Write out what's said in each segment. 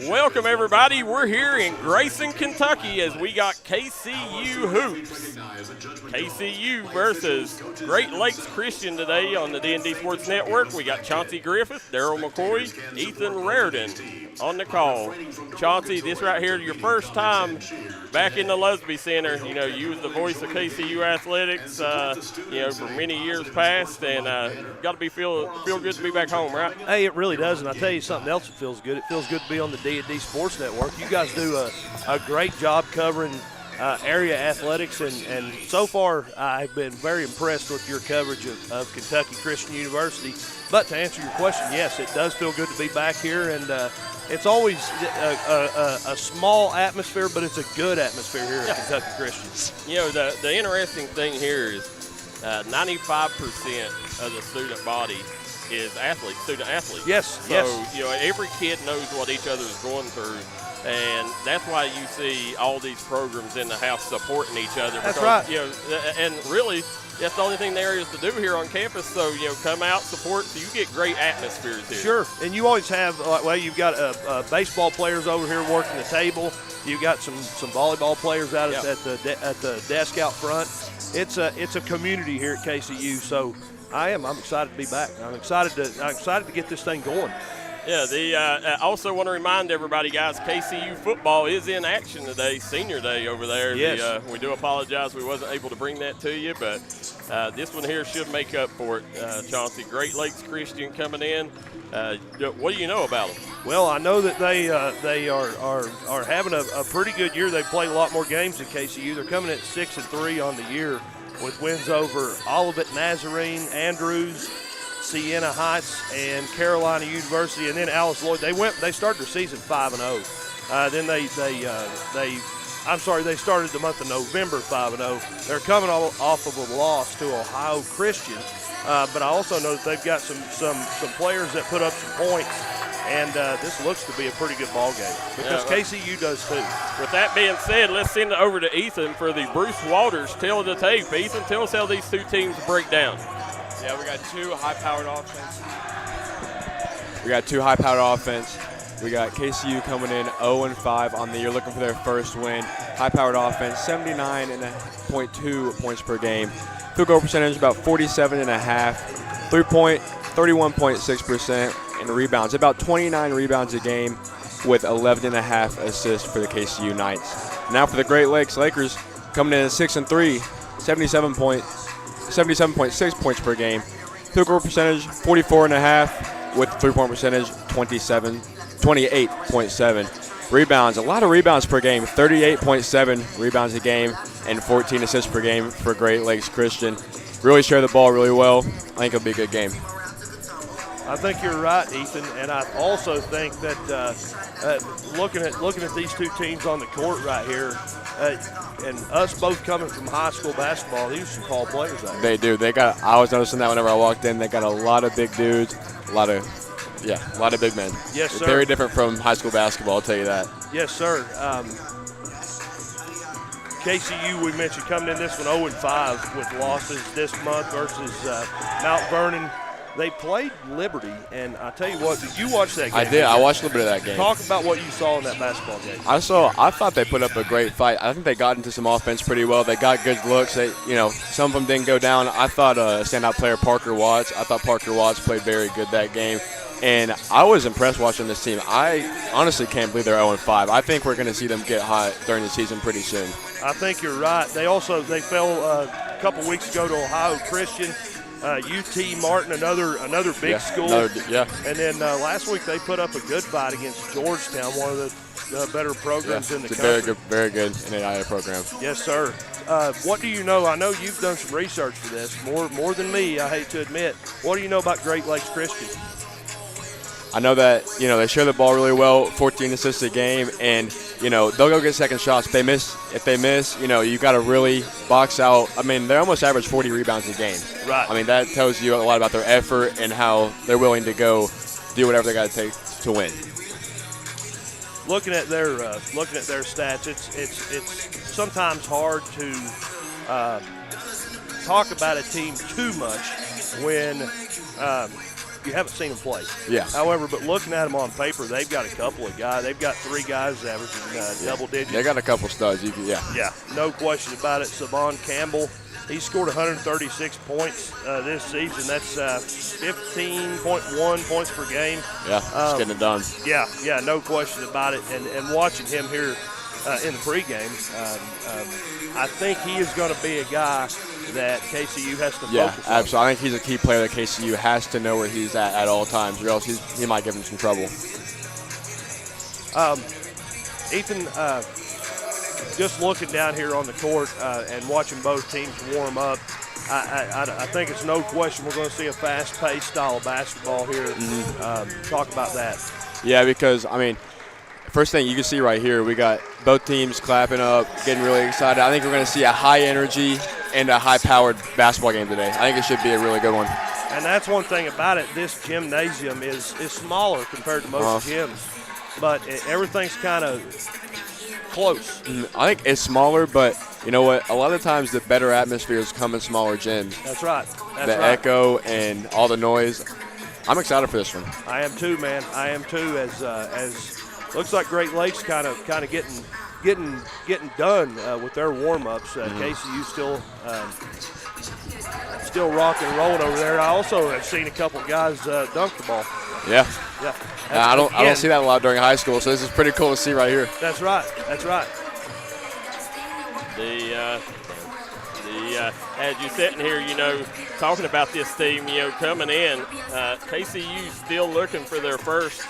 Welcome, everybody. We're here in Grayson, Kentucky as we got KCU Hoops. KCU versus Great Lakes Christian today on the D&D Sports Network. We got Chauncey Griffeth, Darryl McCoy, Ethan Rardon on the call. Chauncey, this right here, your first time back in the Lusby Center. You know, you was the voice of KCU athletics, for many years past, and got to feel good to be back home, right? Hey, it really does, and I'll tell you something else that feels good. It feels good to be on the D&D Sports Network. You guys do a great job covering area athletics, and so far I've been very impressed with your coverage of Kentucky Christian University. But to answer your question, yes, it does feel good to be back here, and it's always a small atmosphere, but it's a good atmosphere here at Kentucky Christian. You know, the interesting thing here is 95% of the student body is student athletes. Yes, so, you know, every kid knows what each other is going through, and that's why you see all these programs in the house supporting each other. That's right. You know, and really, that's the only thing there is to do here on campus. So, you know, come out, support, so you get great atmospheres here. Sure, and you always have, you've got baseball players over here working the table. You've got some volleyball players out at the desk out front. It's a community here at KCU, so I'm excited to be back. I'm excited to get this thing going. Yeah, I also want to remind everybody, guys, KCU football is in action today, senior day over there. Yes. We do apologize we wasn't able to bring that to you, but this one here should make up for it, Chauncey. Great Lakes Christian coming in. What do you know about them? Well, I know that they are having a pretty good year. They've played a lot more games than KCU. They're coming at 6-3 on the year with wins over Olivet Nazarene, Andrews, Siena Heights, and Carolina University, and then Alice Lloyd. They started their season 5-0. Then they started the month of November 5-0. They're coming off of a loss to Ohio Christian, but I also know that they've got some players that put up some points, and this looks to be a pretty good ball game because KCU does too. With that being said, let's send it over to Ethan for the Bruce Walters tale of the tape. Ethan, tell us how these two teams break down. Yeah, we got two high-powered offense. We got KCU coming in 0-5 on the year, looking for their first win. High-powered offense, 79.2 points per game. Field goal percentage about 47.5. 3-point, 31.6%, and rebounds about 29 rebounds a game with 11.5 assists for the KCU Knights. Now for the Great Lakes Lakers, coming in at 6-3, 77.6 points per game. Field goal percentage 44.5 with 3-point percentage 28.7. Rebounds, a lot of rebounds per game, 38.7 rebounds a game and 14 assists per game for Great Lakes Christian. Really share the ball really well. I think it'll be a good game. I think you're right, Ethan, and I also think that looking at these two teams on the court right here, and us both coming from high school basketball, these are some tall players out here. They do. I was noticing that whenever I walked in. They got a lot of big dudes, a lot of big men. Yes, sir. Very different from high school basketball, I'll tell you that. Yes, sir. KCU, we mentioned, coming in this one 0-5 with losses this month versus Mount Vernon. They played Liberty, and I tell you what, did you watch that game? I did. I watched a little bit of that game. Talk about what you saw in that basketball game. I thought they put up a great fight. I think they got into some offense pretty well. They got good looks. Some of them didn't go down. I thought a standout player, Parker Watts. I thought Parker Watts played very good that game. And I was impressed watching this team. I honestly can't believe they're 0-5. I think we're going to see them get hot during the season pretty soon. I think you're right. They fell a couple weeks ago to Ohio Christian. UT Martin, another big school. And then last week they put up a good fight against Georgetown, one of the better programs in the country. Very good NAIA program. Yes, sir. What do you know? I know you've done some research for this, more than me, I hate to admit. What do you know about Great Lakes Christian? I know that, they share the ball really well, 14 assists a game, and, they'll go get second shots. If they miss, you got to really box out. I mean, they almost average 40 rebounds a game. Right. I mean, that tells you a lot about their effort and how they're willing to go do whatever they got to take to win. Looking at their stats, it's sometimes hard to talk about a team too much when you haven't seen them play. Yeah. However, but looking at them on paper, they've got a couple of guys. They've got 3 guys averaging double digits. They got a couple studs. Yeah, no question about it. Savon Campbell, he scored 136 points this season. That's 15.1 points per game. Yeah, just getting it done. Yeah, no question about it. And watching him here in the pregame, I think he is going to be a guy that KCU has to focus on. Yeah, absolutely. I think he's a key player that KCU has to know where he's at all times, or else he might give him some trouble. Ethan, just looking down here on the court and watching both teams warm up, I think it's no question we're going to see a fast-paced style of basketball here. Talk about that. Yeah, because, I mean, first thing you can see right here, we got both teams clapping up, getting really excited. I think we're going to see a high-energy and a high-powered basketball game today. I think it should be a really good one. And that's one thing about it. This gymnasium is smaller compared to most gyms, but everything's kind of close. I think it's smaller, but you know what? A lot of times the better atmospheres come in smaller gyms. That's right. The echo and all the noise. I'm excited for this one. I am too, man. I am too. As looks like Great Lakes kind of getting done with their warm-ups. KCU still rocking and rolling over there. I also have seen a couple guys dunk the ball. Yeah. I don't see that a lot during high school, so this is pretty cool to see right here. That's right. As you're sitting here, talking about this team, coming in, KCU still looking for their first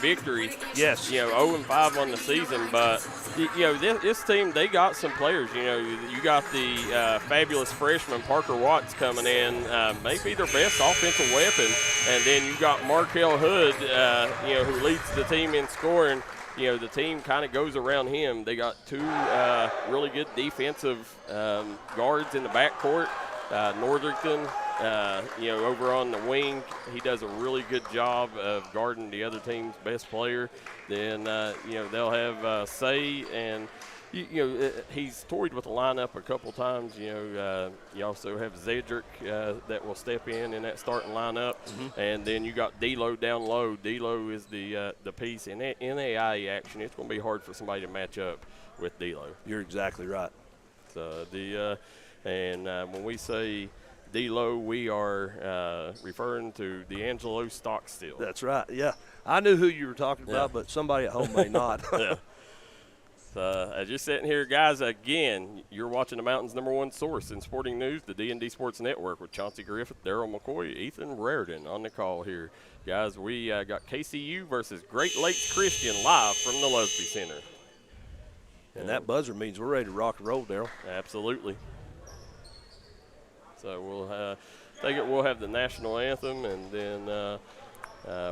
victory. Yes. 0-5 on the season, but this team, they got some players. You got the fabulous freshman Parker Watts coming in, maybe their best offensive weapon, and then you got Markel Hood, who leads the team in scoring. The team kind of goes around him. They got 2 really good defensive guards in the backcourt. Northerton, over on the wing, he does a really good job of guarding the other team's best player. Then, they'll have Say, and, he's toyed with the lineup a couple times. You also have Zedrick that will step in that starting lineup. And then you got D-Lo down low. D-Lo is the piece. In NAIA action, it's going to be hard for somebody to match up with D-Lo. You're exactly right. So when we say D-Lo, we are referring to D'Angelo Stockstill. That's right, yeah. I knew who you were talking about, but somebody at home may not. Yeah. As you're sitting here, guys, again, you're watching the Mountain's #1 source in sporting news, the D&D Sports Network, with Chauncey Griffith, Darryl McCoy, Ethan Rardon on the call here. Guys, we got KCU versus Great Lakes Christian live from the Lusby Center. And that buzzer means we're ready to rock and roll, Darryl. Absolutely. So we'll have the national anthem, and then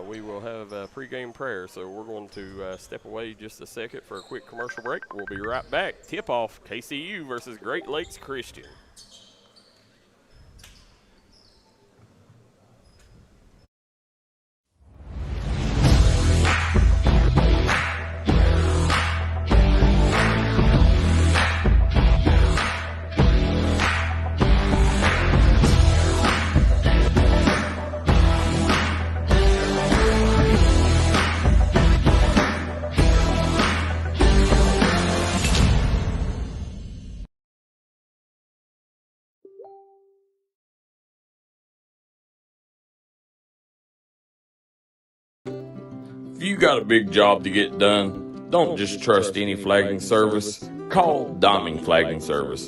we will have a pregame prayer. So we're going to step away just a second for a quick commercial break. We'll be right back. Tip-off, KCU versus Great Lakes Christian. If you got a big job to get done, don't just trust any flagging service. Call Diamond Flagging Service.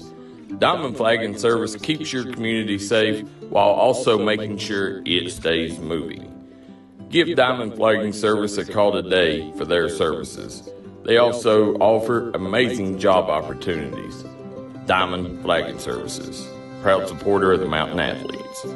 Diamond Flagging Service keeps your community safe while also making sure it stays moving. Give Diamond Flagging Service a call today for their services. They also offer amazing job opportunities. Diamond Flagging Services, proud supporter of the Mountain Athletes.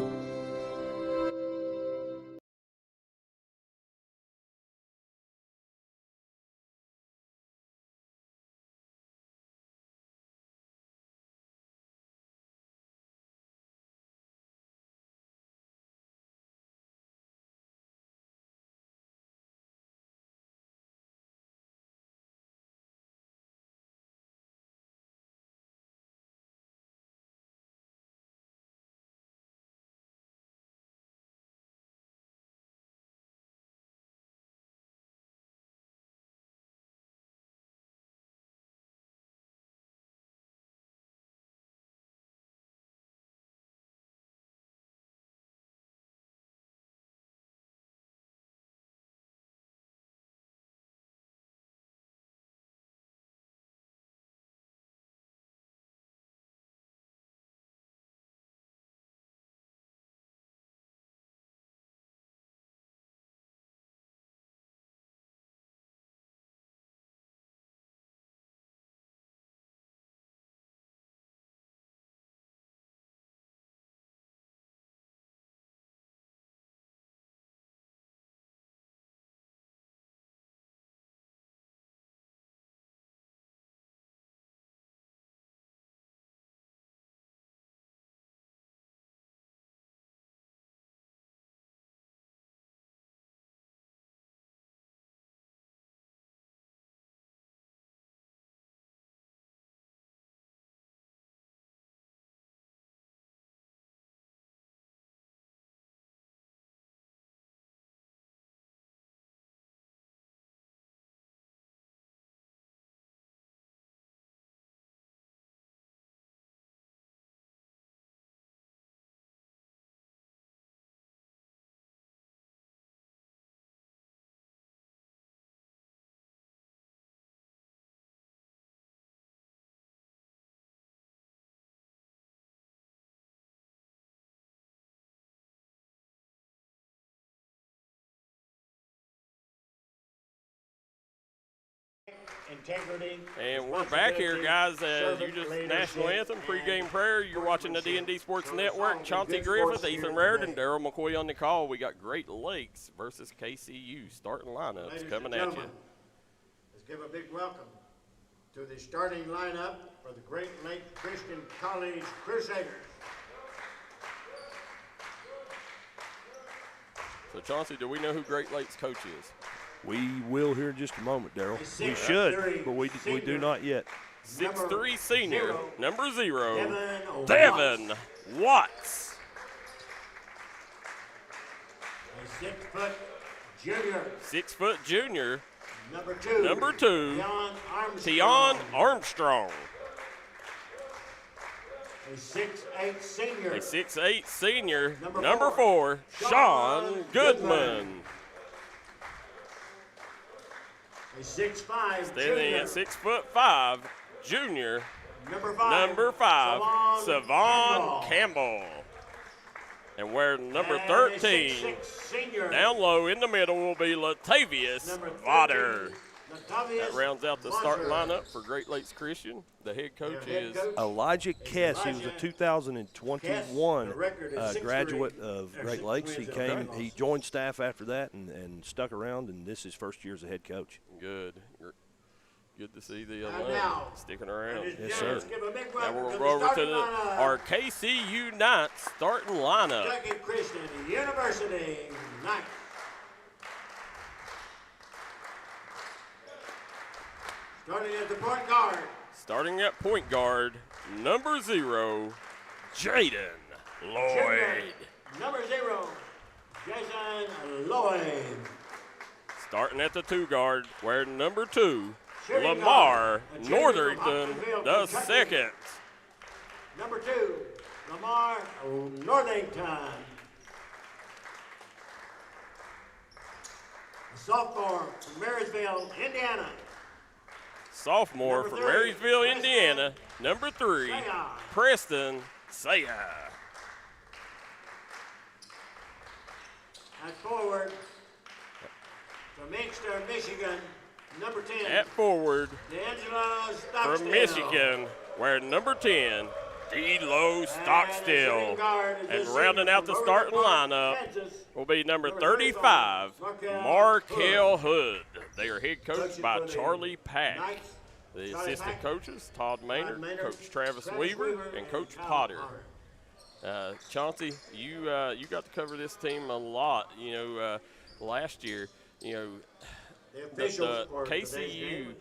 integrity, And we're back here, guys. You just national anthem, pregame prayer. You're watching the D&D Sports Network. Chauncey, Griffeth, Ethan Rardon, Darryl, McCoy on the call. We got Great Lakes versus KCU starting lineups coming at you. Let's give a big welcome to the starting lineup for the Great Lakes Christian College Crusaders. So, Chauncey, do we know who Great Lakes coach is? We will here in just a moment, Darryl. We should, but we do not yet. 6'3" senior, number 0, Devin Watts. A 6-foot junior. 6-foot junior, Number 2, Tion Armstrong. A 6'8" senior. A 6'8" senior, number 4, Sean Goodman. A 6'5" Standing junior. at 6'5", junior, Number 5, Savon Campbell. And wearing number 13, 6'6" senior. down low in the middle will be Latavius Vodder. That rounds out the starting lineup for Great Lakes Christian. The head coach is Elijah Kess. He was a 2021 graduate of Great Lakes. He joined staff after that and stuck around, and this is his first year as a head coach. good. Good to see the alum sticking around. Yes, sir. Now we're going to go over to our KCU Knights starting lineup. Kentucky Christian University Knights. Starting at the point guard. Starting at point guard, number 0, Jaden Lloyd. Number 0, Jason Lloyd. Starting at the 2 guard, wearing number 2, Shooting Lamar guard, a Northerington junior from the Oxfordville, Kentucky. 2nd. Number 2, Lamar Northington. A sophomore from Marysville, Indiana. Sophomore Number from 3, Marysville, Preston Indiana, number 3, Saya. Preston Saya. At forward, from Inkster, Michigan, number 10. At forward D'Angelo Stockstill. from Michigan, wearing number 10, D'Lo Stockstill. And rounding out the starting lineup will be number 35, Markel Hood. They are head coached by Charlie Pack. The assistant coaches, Todd Maynard, Coach Travis Weaver, and Coach Potter. Chauncey, you got to cover this team a lot. Last year, the KCU,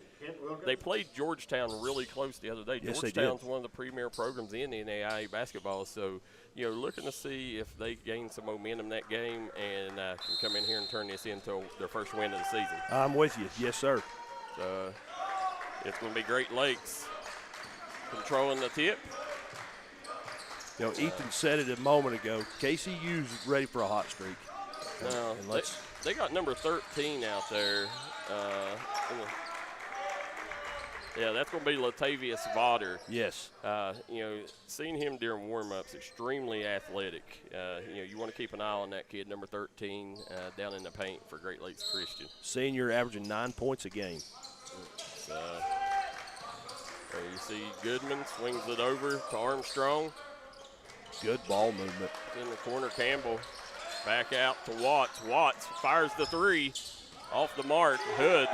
they played Georgetown really close the other day. Yes, they Georgetown's did. one of the premier programs in the NAIA basketball. So, looking to see if they gain some momentum in that game and can come in here and turn this into their first win of the season. I'm with you. Yes, sir. So, it's going to be Great Lakes controlling the tip. Ethan said it a moment ago. KCU's ready for a hot streak. Now, And they got number 13 out there. That's going to be Latavius Vodder. Yes. Seeing him during warm-ups, extremely athletic. You want to keep an eye on that kid, number 13, down in the paint for Great Lakes Christian. Senior averaging 9 points a game. You see Goodman swings it over to Armstrong. Good ball movement. In the corner, Campbell back out to Watts. Watts fires the 3 off the mark. Hood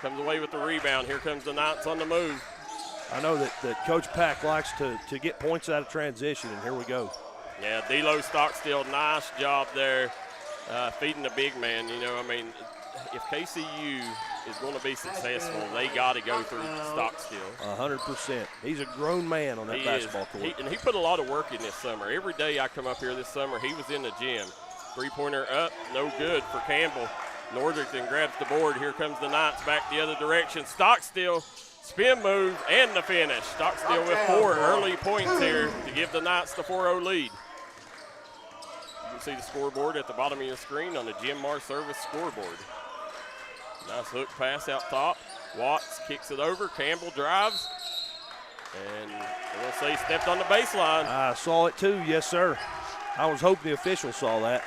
comes away with the rebound. Here comes the Knights on the move. I know that Coach Pack likes to get points out of transition, and here we go. Yeah, D'Lo Stockstill, nice job there feeding the big man. If KCU is going to be successful, they got to go through Stockstill. 100%. He's a grown man on that basketball court. He put a lot of work in this summer. Every day I come up here this summer, he was in the gym. Three-pointer up, no good for Campbell. Northerington grabs the board. Here comes the Knights back the other direction. Stockstill, spin move, and the finish. Stockstill with 4 early points here to give the Knights the 4-0 lead. You can see the scoreboard at the bottom of your screen on the Jim Mar Service scoreboard. Nice hook pass out top. Watts kicks it over. Campbell drives. And I'm going to say he stepped on the baseline. I saw it too, yes, sir. I was hoping the officials saw that.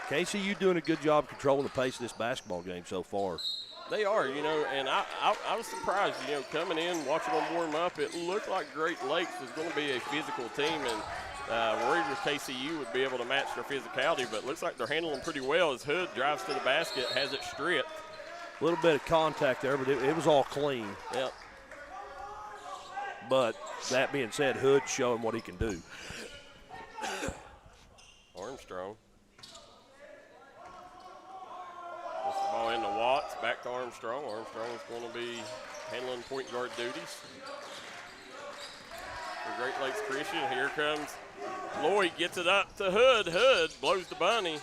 KCU doing a good job controlling the pace of this basketball game so far. They are, and I was surprised, coming in, watching them warm up. It looked like Great Lakes was going to be a physical team, and worried with KCU would be able to match their physicality, but it looks like they're handling pretty well as Hood drives to the basket, has it stripped. A little bit of contact there, but it was all clean. Yep. But that being said, Hood showing what he can do. Armstrong. This ball into Watts, back to Armstrong. Armstrong is going to be handling point guard duties for Great Lakes Christian. Here comes Lloyd, gets it up to Hood. Hood blows the bunny.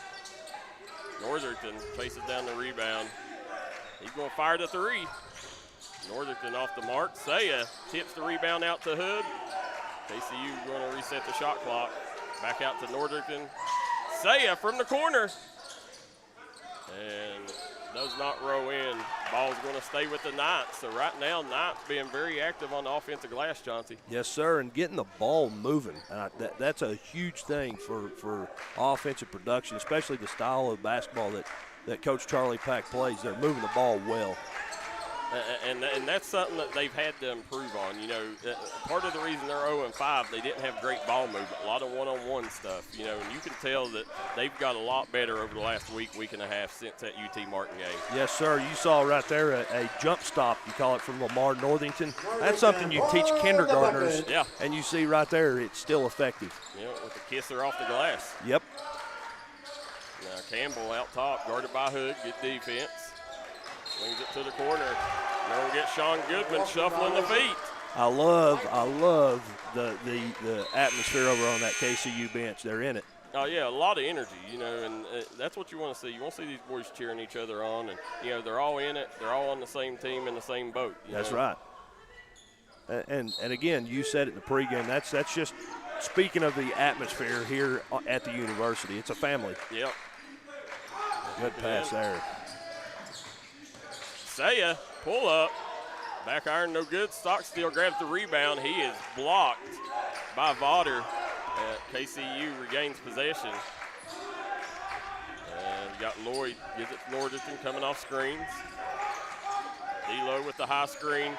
Northerton chases down the rebound. He's going to fire the three. Northerton off the mark. Saya tips the rebound out to Hood. KCU going to reset the shot clock. Back out to Northerton. Saya from the corner. And does not row in. Ball's going to stay with the Knights. So right now, Knights being very active on the offensive glass, Chauncey. Yes, sir, and getting the ball moving. That's a huge thing for offensive production, especially the style of basketball that Coach Charlie Pack plays. They're moving the ball well. And that's something that they've had to improve on. Part of the reason they're 0-5, they didn't have great ball movement, a lot of one-on-one stuff, and you can tell that they've got a lot better over the last week and a half since that UT Martin game. Yes, sir. You saw right there a jump stop, you call it, from Lamar Northington. That's something you teach kindergartners, yeah. And you see right there it's still effective. With the kisser off the glass. Yep. Now Campbell out top, guarded by Hood, good defense. Swings it to the corner. Now we'll get Sean Goodman shuffling the feet. I love the atmosphere over on that KCU bench. They're in it. Oh, yeah, a lot of energy, and that's what you want to see. You want to see these boys cheering each other on, and, they're all in it. They're all on the same team in the same boat. That's right. And again, you said it in the pregame. That's just speaking of the atmosphere here at the university. It's a family. Yep. Good pass there. Saya, pull up. Back iron, no good. Stockstill grabs the rebound. He is blocked by Vaughter. KCU regains possession. And got Lloyd, gives it to Northerton coming off screens. D'Lo with the high screen.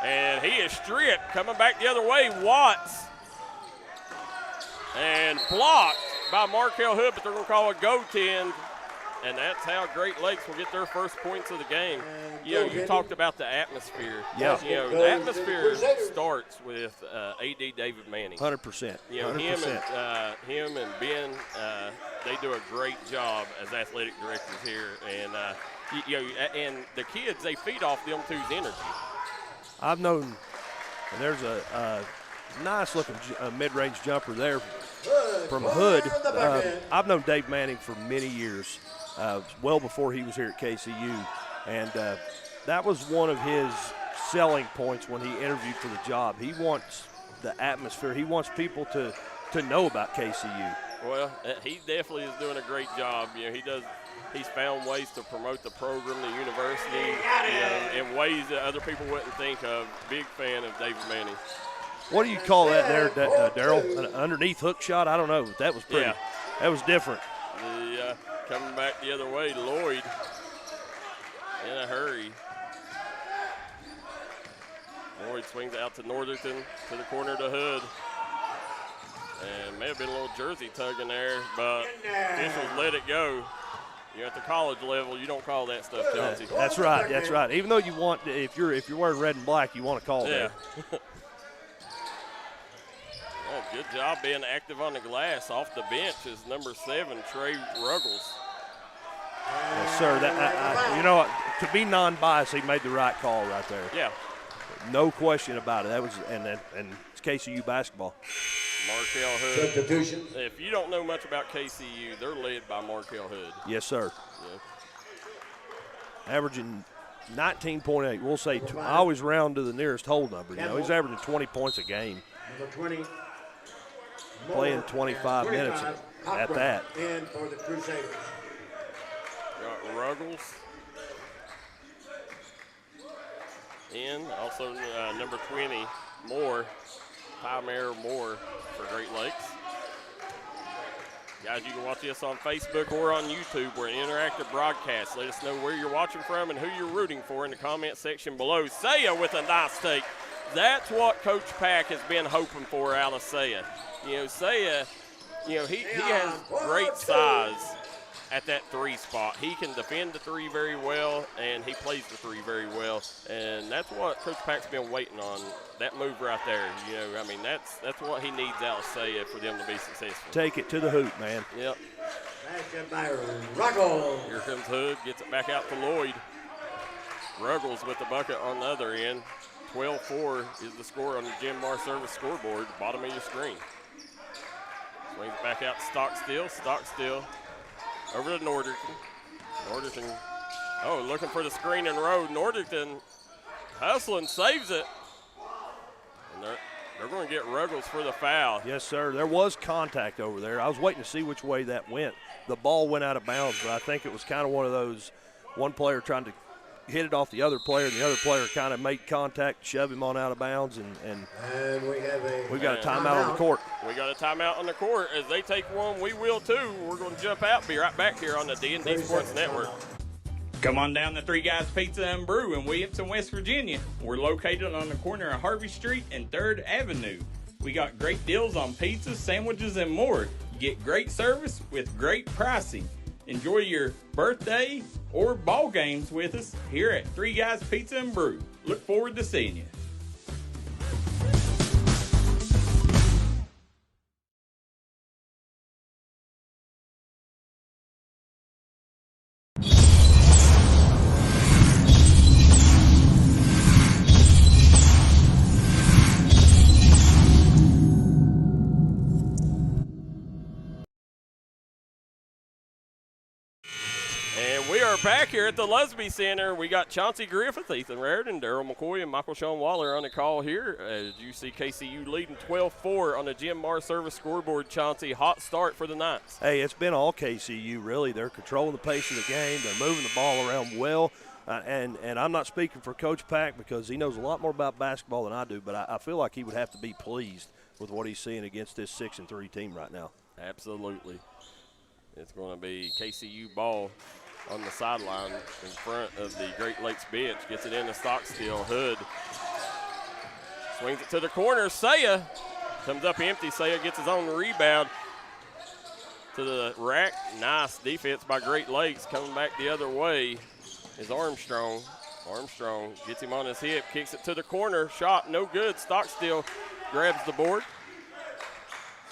And he is stripped, coming back the other way. Watts. And blocked by Markel Hood, but they're going to call a goaltend. And that's how Great Lakes will get their first points of the game. You talked about the atmosphere. Yeah. The atmosphere starts with A.D. David Manning. 100%. 100%. Him and Ben, they do a great job as athletic directors here. And, and the kids, they feed off them two's energy. I've known, and there's a nice-looking mid-range jumper there from Hood. I've known Dave Manning for many years. Well before he was here at KCU, and that was one of his selling points when he interviewed for the job. He wants the atmosphere. He wants people to know about KCU. Well, he definitely is doing a great job. He's found ways to promote the program, the university, in ways that other people wouldn't think of. Big fan of David Manning. What do you call that there, Darryl? An underneath hook shot? I don't know, but that was pretty. Yeah. That was different. Coming back the other way, Lloyd in a hurry. Lloyd swings out to Northerton, to the corner to Hood. And may have been a little jersey tugging there, but officials let it go. At the college level, you don't call that stuff, Chauncey. That's right. That's right. Even though you want, if you're wearing red and black, you want to call that. Oh, good job being active on the glass. Off the bench is number 7, Trey Ruggles. Yes, sir. To be non-biased, he made the right call right there. Yeah. No question about it. That was and it's KCU basketball. Markel Hood. Substitution. If you don't know much about KCU, they're led by Markel Hood. Yes, sir. Yeah. Averaging 19.8. We'll say I always round to the nearest whole number. He's averaging 20 points a game. Number 20. Playing 25 minutes at that. And for the Crusaders. Got Ruggles in. Also number 20, Moore. Moore for Great Lakes. Guys, you can watch us on Facebook or on YouTube. We're an interactive broadcast. Let us know where you're watching from and who you're rooting for in the comment section below. Saya with a nice take. That's what Coach Pack has been hoping for out of Saya. Saya, he has great size at that 3 spot. He can defend the 3 very well, and he plays the 3 very well. And that's what Coach Pack's been waiting on, that move right there. That's what he needs out of Saya for them to be successful. Take it to the hoop, man. Yep. Back up by Ruggles. Here comes Hood, gets it back out to Lloyd. Ruggles with the bucket on the other end. 12-4 is the score on the Jim Mar service scoreboard, bottom of your screen. Swings it back out to Stockstill. Over to Norderton. Looking for the screen and road. Norderton hustling, saves it. And they're going to get Ruggles for the foul. Yes, sir. There was contact over there. I was waiting to see which way that went. The ball went out of bounds, but I think it was kind of one of those, one player trying to hit it off the other player, and the other player kind of made contact, shove him on out of bounds, and we've got a timeout on the court. We got a timeout on the court. As they take one, we will too. We're going to jump out. Be right back here on the D&D Sports Network. Come on down to Three Guys Pizza and Brew in Williamson, West Virginia. We're located on the corner of Harvey Street and 3rd Avenue. We got great deals on pizzas, sandwiches, and more. Get great service with great pricing. Enjoy your birthday or ball games with us here at Three Guys Pizza and Brew. Look forward to seeing you. Back here at the Lusby Center, we got Chauncey Griffith, Ethan Rardon, Darryl McCoy, and Michael Sean Waller on the call here. As you see KCU leading 12-4 on the Jim Mar service scoreboard. Chauncey, hot start for the Knights. Hey, it's been all KCU, really. They're controlling the pace of the game. They're moving the ball around well. And I'm not speaking for Coach Pack because he knows a lot more about basketball than I do, but I feel like he would have to be pleased with what he's seeing against this 6-3 team right now. Absolutely. It's going to be KCU ball on the sideline in front of the Great Lakes bench. Gets it into Stockstill. Hood swings it to the corner. Saya comes up empty. Saya gets his own rebound to the rack. Nice defense by Great Lakes. Coming back the other way is Armstrong. Armstrong gets him on his hip, kicks it to the corner. Shot no good. Stockstill grabs the board.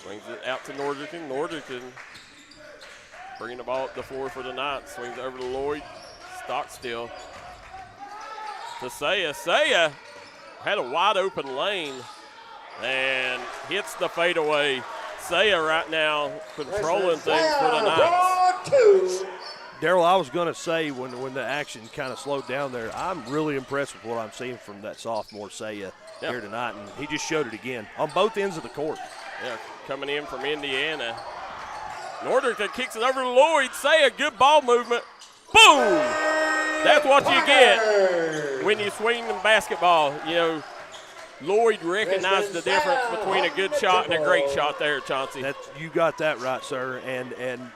Swings it out to Norderton. Norderton bringing the ball up the floor for the Knights. Swings it over to Lloyd. Stockstill to Saya. Saya had a wide open lane and hits the fadeaway. Saya right now controlling things for the Knights. Darryl, I was going to say when the action kind of slowed down there, I'm really impressed with what I'm seeing from that sophomore Saya here tonight, and he just showed it again on both ends of the court. Yeah, coming in from Indiana. Norderton kicks it over to Lloyd. Saya, good ball movement. Boom! That's what you get when you swing the basketball. You know, Lloyd recognized the difference between a good shot and a great shot there, Chauncey. You got that right, sir. And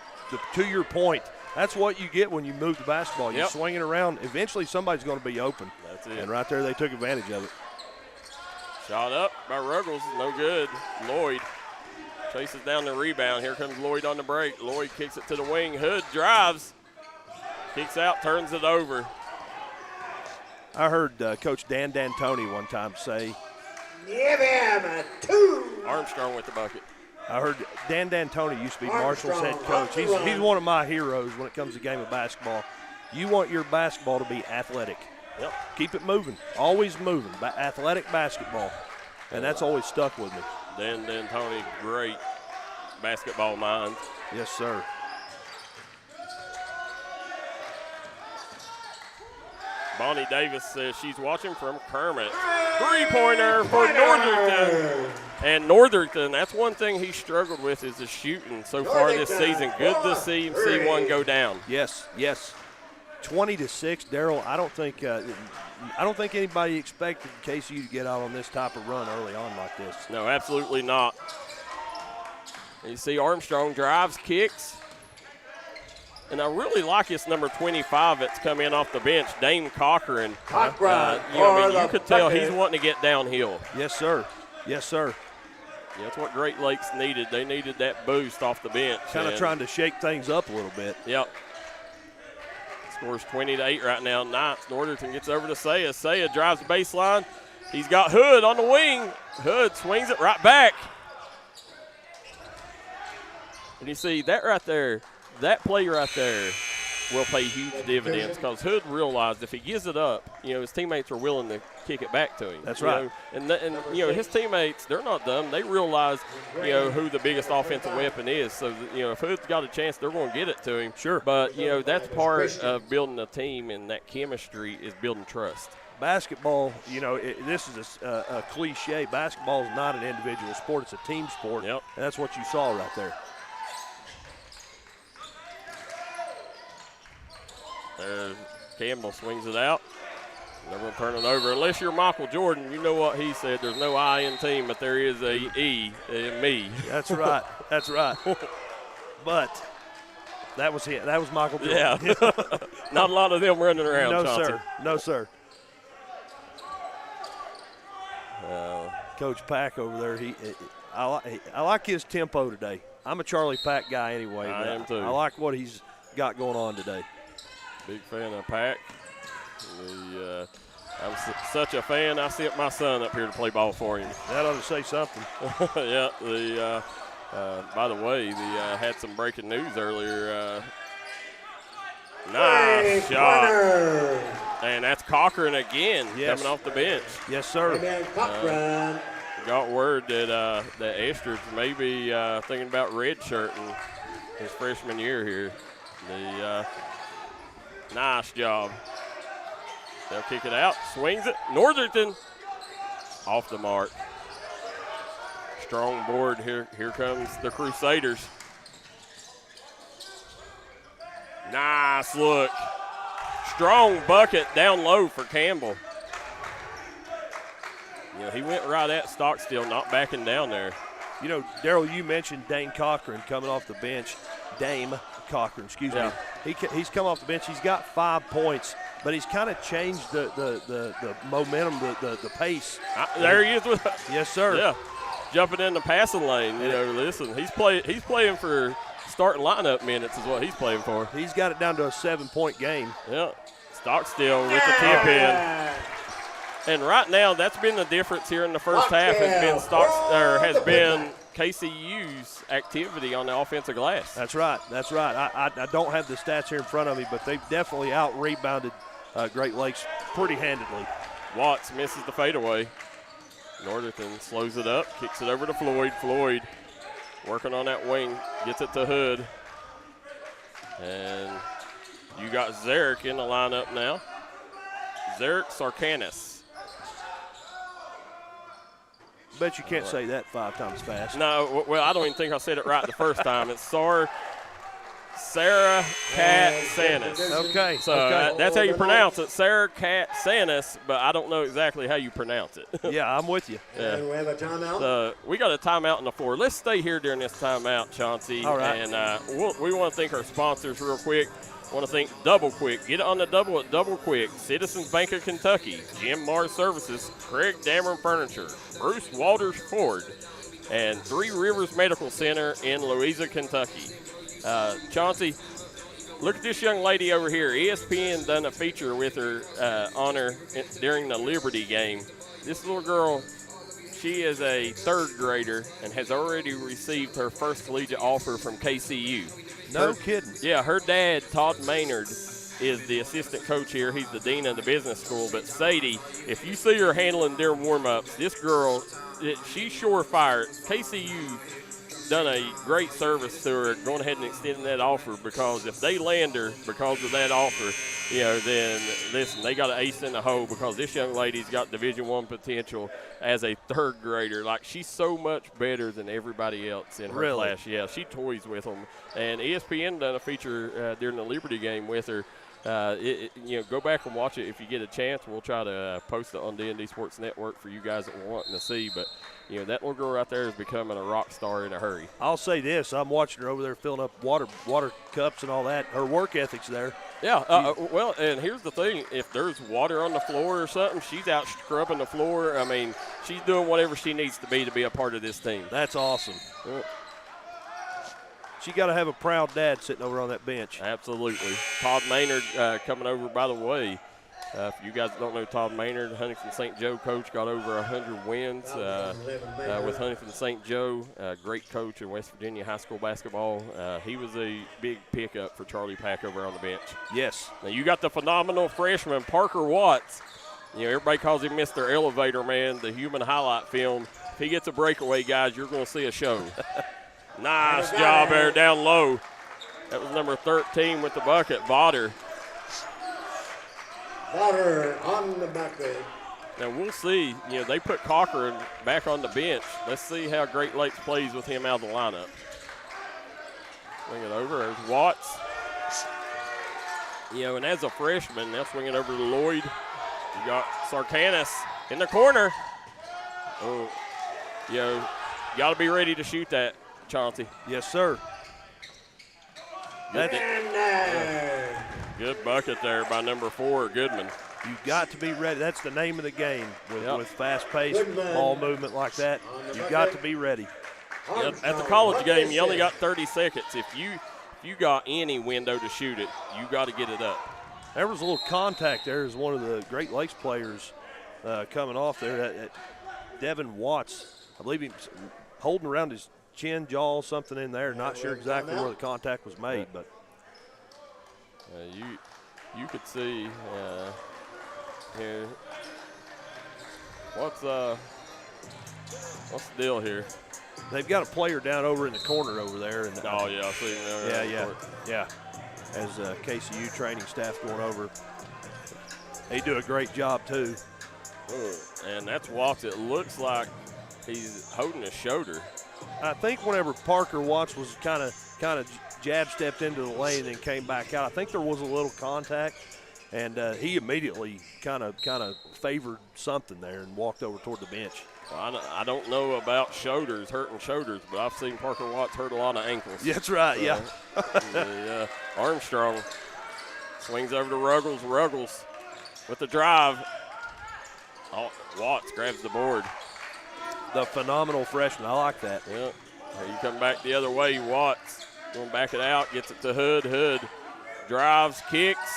to your point, that's what you get when you move the basketball. You swing it around. Eventually somebody's going to be open. That's it. And right there they took advantage of it. Shot up by Ruggles, no good. Lloyd chases down the rebound. Here comes Lloyd on the break. Lloyd kicks it to the wing. Hood drives, kicks out, turns it over. I heard Coach Dan D'Antoni one time say, "Give him a 2." Armstrong with the bucket. I heard Dan D'Antoni used to be Marshall's head coach. He's one of my heroes when it comes to game of basketball. You want your basketball to be athletic. Yep. Keep it moving, always moving. Athletic basketball, and that's always stuck with me. Dan D'Antoni, great basketball mind. Yes, sir. Bonnie Davis says she's watching from Kermit. Three-pointer for Northerton. And Northerton, that's one thing he struggled with is the shooting so far this season. Good to see him see one go down. Yes. 20-6, Darryl. I don't think anybody expected KCU to get out on this type of run early on like this. No, absolutely not. And you see Armstrong drives, kicks. And I really like this number 25 that's come in off the bench, Dame Cochran. You could tell he's wanting to get downhill. Yes, sir. Yes, sir. Yeah, that's what Great Lakes needed. They needed that boost off the bench. Kind of trying to shake things up a little bit. Yep. Scores 20-8 right now. Ninth. Northerton gets over to Saya. Saya drives the baseline. He's got Hood on the wing. Hood swings it right back. And you see that right there, that play right there will pay huge dividends because Hood realized if he gives it up, his teammates are willing to kick it back to him. That's right. And his teammates, they're not dumb. They realize, who the biggest offensive weapon is. So, if Hood's got a chance, they're going to get it to him. Sure. But, that's part of building a team, and that chemistry is building trust. Basketball, this is a cliche. Basketball is not an individual sport. It's a team sport. Yep. And that's what you saw right there. Campbell swings it out. They're going to turn it over. Unless you're Michael Jordan, you know what he said. There's no I in team, but there is a E in me. That's right. That's right. But that was it. That was Michael Jordan. Yeah. Not a lot of them running around, No, Chauncey. sir. No, sir. Coach Pack over there, I like his tempo today. I'm a Charlie Pack guy anyway. I am too. I like what he's got going on today. Big fan of Pack. I'm such a fan, I sent my son up here to play ball for him. That ought to say something. Yeah. By the way, had some breaking news earlier. Nice shot. And that's Cochran again, coming off the bench. Yes, sir. Got word that Estridge may be thinking about redshirting his freshman year here. Nice job. They'll kick it out, swings it. Northerton off the mark. Strong board here. Here comes the Crusaders. Nice look. Strong bucket down low for Campbell. He went right at Stockstill, not backing down there. Darryl, you mentioned Dame Cochran coming off the bench. Dame Cochran, excuse me. He's come off the bench. He's got 5 points, but he's kind of changed the momentum, the pace. There he is with. Yes, sir. Yeah, jumping in the passing lane. Listen, he's playing for starting lineup minutes is what he's playing for. He's got it down to a 7-point game. Yeah, Stockstill with the tip in. And right now, that's been the difference here in the first half. Has been KCU's activity on the offensive glass. That's right. That's right. I don't have the stats here in front of me, but they've definitely out-rebounded Great Lakes pretty handedly. Watts misses the fadeaway. Northerton slows it up, kicks it over to Floyd. Floyd working on that wing, gets it to Hood. And you got Zarek in the lineup now. Zarek Sarkanis. Bet you can't say that 5 times fast. No, well, I don't even think I said it right the first time. It's Sarah Cat Sanis. Okay. So that's how you pronounce it, Sarah Cat Sanis, but I don't know exactly how you pronounce it. Yeah, I'm with you. Yeah. And we have a timeout. So we got a timeout on the floor. Let's stay here during this timeout, Chauncey. All right. And we want to thank our sponsors real quick. I want to thank Double Quick. Get it on the double at Double Quick. Citizens Bank of Kentucky. Jim Mars Services. Craig Dameron Furniture. Bruce Walters Ford. And Three Rivers Medical Center in Louisa, Kentucky. Chauncey, look at this young lady over here. ESPN done a feature with her on her during the Liberty game. This little girl, she is a 3rd grader and has already received her first collegiate offer from KCU. No kidding. Yeah, her dad, Todd Maynard, is the assistant coach here. He's the dean of the business school. But Sadie, if you see her handling their warm-ups, this girl, she's surefire. KCU done a great service to her, going ahead and extending that offer, because if they land her because of that offer, then listen, they got an ace in the hole, because this young lady's got Division I potential as a 3rd grader. Like, she's so much better than everybody else in her class. Yeah, she toys with them. And ESPN done a feature during the Liberty game with her. Go back and watch it if you get a chance. We'll try to post it on D&D Sports Network for you guys that are wanting to see. But, that little girl right there is becoming a rock star in a hurry. I'll say this. I'm watching her over there filling up water cups and all that. Her work ethic's there. Yeah, well, and here's the thing. If there's water on the floor or something, she's out scrubbing the floor. I mean, she's doing whatever she needs to be a part of this team. That's awesome. She got to have a proud dad sitting over on that bench. Absolutely. Todd Maynard coming over, by the way. If you guys don't know Todd Maynard, Huntington St. Joe coach, got over 100 wins with Huntington St. Joe. Great coach in West Virginia high school basketball. He was a big pickup for Charlie Pack over on the bench. Yes. Now you got the phenomenal freshman Parker Watts. Everybody calls him Mr. Elevator Man, the human highlight film. If he gets a breakaway, guys, you're going to see a show. Nice job there down low. That was number 13 with the bucket, Vodder. Vodder on the bucket. Now we'll see. They put Cochran back on the bench. Let's see how Great Lakes plays with him out of the lineup. Swing it over. There's Watts. And as a freshman, now swing it over to Lloyd. You got Sarkanis in the corner. Oh, you got to be ready to shoot that, Chauncey. Yes, sir. Good bucket there by number 4, Goodman. You've got to be ready. That's the name of the game with fast-paced ball movement like that. You've got to be ready. At the college game, you only got 30 seconds. If you got any window to shoot it, you got to get it up. There was a little contact there as one of the Great Lakes players coming off there. Devin Watts, I believe he's holding around his chin, jaw, something in there. Not sure exactly where the contact was made, but you could see here. What's the deal here? They've got a player down over in the corner over there. And I see him there. Yeah. As KCU training staff going over, they do a great job too. And that's Watts. It looks like he's holding his shoulder. I think whenever Parker Watts was kind of jab stepped into the lane and came back out, I think there was a little contact, and he immediately kind of favored something there and walked over toward the bench. Well, I don't know about hurting shoulders, but I've seen Parker Watts hurt a lot of ankles. Yeah, that's right, yeah. Armstrong swings over to Ruggles. Ruggles with the drive. Oh, Watts grabs the board. The phenomenal freshman. I like that. Yeah. Here you come back the other way. Watts going to back it out. Gets it to Hood. Hood drives, kicks.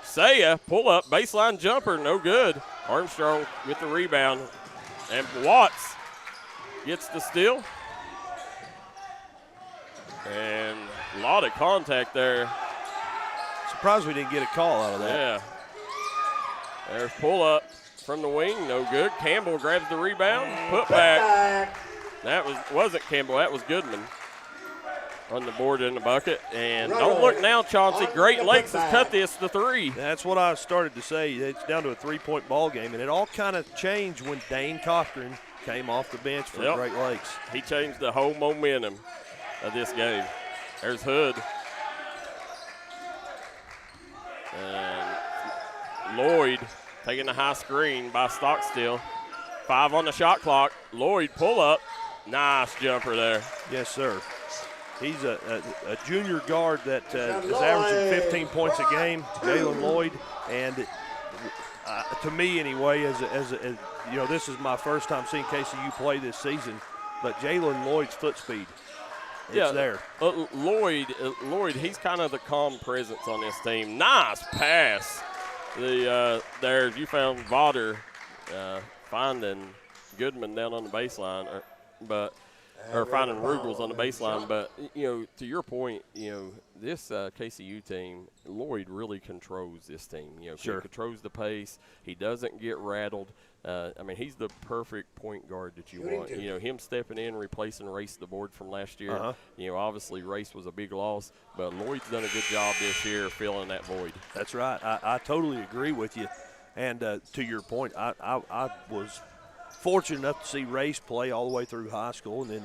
Saya, pull up, baseline jumper, no good. Armstrong with the rebound. And Watts gets the steal. And a lot of contact there. Surprised we didn't get a call out of that. Yeah. There's pull up from the wing, no good. Campbell grabs the rebound, put back. That wasn't Campbell, that was Goodman on the board in the bucket. And don't look now, Chauncey. Great Lakes has cut this to 3. That's what I started to say. It's down to a 3-point ball game, and it all kind of changed when Dane Cochran came off the bench for Great Lakes. He changed the whole momentum of this game. There's Hood. And Lloyd taking the high screen by Stockstill. 5 on the shot clock. Lloyd pull up. Nice jumper there. Yes, sir. He's a junior guard that is averaging 15 points a game, Jalen Lloyd. And to me anyway, as this is my first time seeing KCU play this season, but Jalen Lloyd's foot speed, it's there. Lloyd, he's kind of the calm presence on this team. Nice pass. There you found Vodder finding Goodman down on the baseline, or finding Ruggles on the baseline. But to your point, this KCU team, Lloyd really controls this team. Sure. He controls the pace. He doesn't get rattled. He's the perfect point guard that you want. Him stepping in, replacing Race the board from last year. Obviously Race was a big loss, but Lloyd's done a good job this year filling that void. That's right. I totally agree with you. And to your point, I was fortunate enough to see Race play all the way through high school and then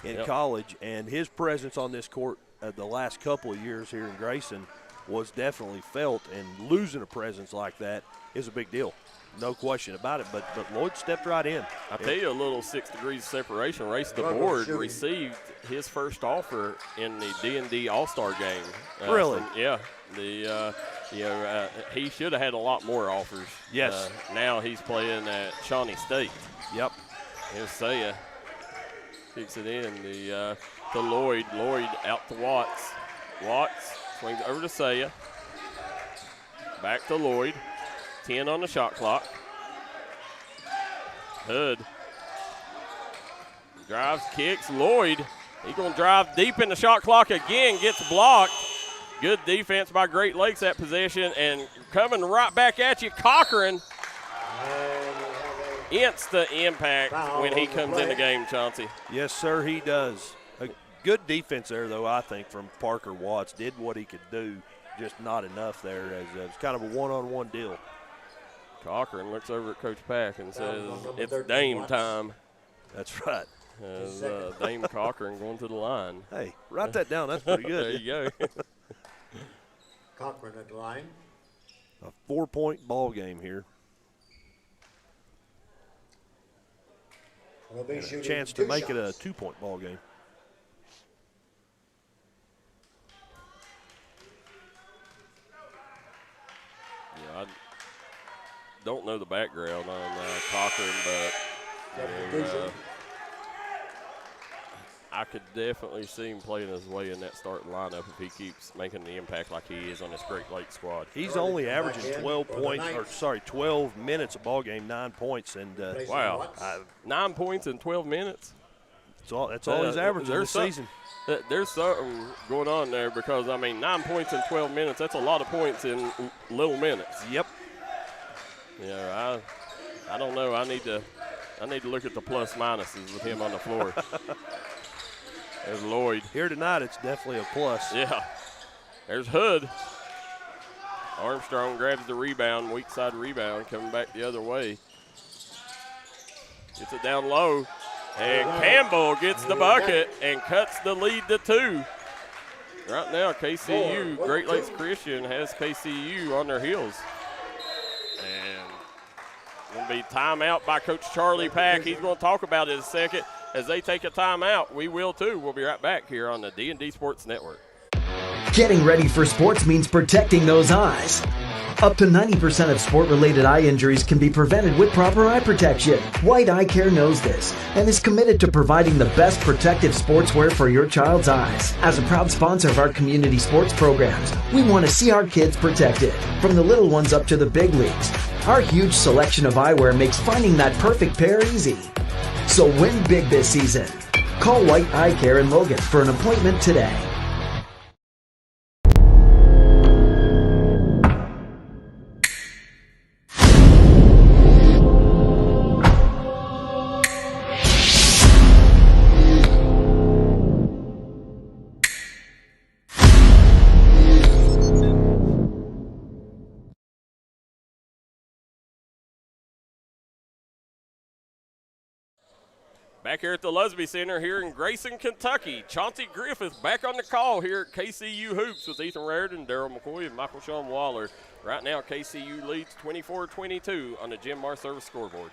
in college, and his presence on this court the last couple of years here in Grayson was definitely felt, and losing a presence like that is a big deal. No question about it, but Lloyd stepped right in. I'll tell you a little 6 degrees of separation. Race the board received his first offer in the D&D All-Star game. Really? He should have had a lot more offers. Yes. Now he's playing at Shawnee State. Yep. Here's Saya. Kicks it in to Lloyd. Lloyd out to Watts. Watts swings over to Saya. Back to Lloyd. 10 on the shot clock. Hood drives, kicks. Lloyd, he's going to drive deep in the shot clock again, gets blocked. Good defense by Great Lakes that possession, and coming right back at you, Cochran. Instant impact when he comes in the game, Chauncey. Yes, sir, he does. A good defense there, though, I think, from Parker Watts. Did what he could do, just not enough there. As it's kind of a one-on-one deal. Cochran looks over at Coach Pack and says, it's Dame time. That's right. As Dame Cochran going to the line. Hey, write that down. That's pretty good. There you go. Cochran at the line. A 4-point ball game here. Will be And a shooting chance to 2 make it a shots. 2-point ball game. Yeah, I don't know the background on Cochran, but I could definitely see him playing his way in that starting lineup if he keeps making the impact like he is on this Great Lakes squad. He's only averaging 12 minutes a ball game, 9 points, and Wow, 9 points in 12 minutes. that's all he's averaging this season. There's something going on there because, 9 points in 12 minutes, that's a lot of points in little minutes. Yep. Yeah, I don't know. I need to look at the plus minuses with him on the floor. There's Lloyd. Here tonight, it's definitely a plus. Yeah. There's Hood. Armstrong grabs the rebound, weak side rebound, coming back the other way. Gets it down low. And Campbell gets the bucket and cuts the lead to 2. Right now, KCU, Great Lakes Christian, has KCU on their heels. And going to be timeout by Coach Charlie Pack. He's going to talk about it in a second. As they take a timeout, we will too. We'll be right back here on the D&D Sports Network. Getting ready for sports means protecting those eyes. Up to 90% of sport-related eye injuries can be prevented with proper eye protection. White Eye Care knows this and is committed to providing the best protective sportswear for your child's eyes. As a proud sponsor of our community sports programs, we want to see our kids protected, from the little ones up to the big leagues. Our huge selection of eyewear makes finding that perfect pair easy. So win big this season. Call White Eye Care in Logan for an appointment today. Back here at the Lusby Center here in Grayson, Kentucky. Chauncey Griffith back on the call here at KCU Hoops with Ethan Rardon, Darryl McCoy, and Michael Sean Waller. Right now, KCU leads 24-22 on the Jim Mar Service scoreboard.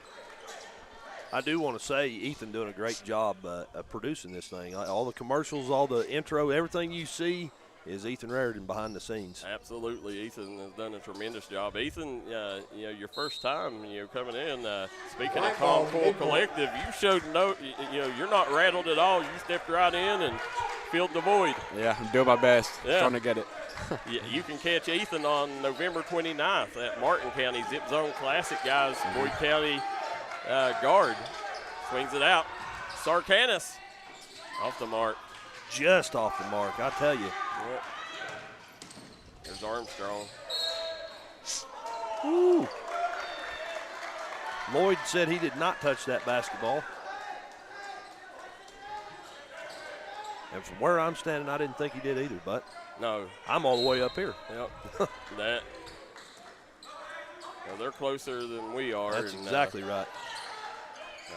I do want to say Ethan doing a great job of producing this thing. All the commercials, all the intro, everything you see is Ethan Rardon behind the scenes. Absolutely, Ethan has done a tremendous job. Ethan, your first time, coming in. Speaking of Calm Cool Collective, you showed you're not rattled at all. You stepped right in and filled the void. Yeah, I'm doing my best. Yeah. Trying to get it. Yeah, you can catch Ethan on November 29th at Martin County Zip Zone Classic, guys. Boyd County guard swings it out. Sarkanis off the mark. Just off the mark, I tell you. Yep. There's Armstrong. Woo. Lloyd said he did not touch that basketball. And from where I'm standing, I didn't think he did either, but No. I'm all the way up here. Yep. Well, they're closer than we are. That's and, exactly right.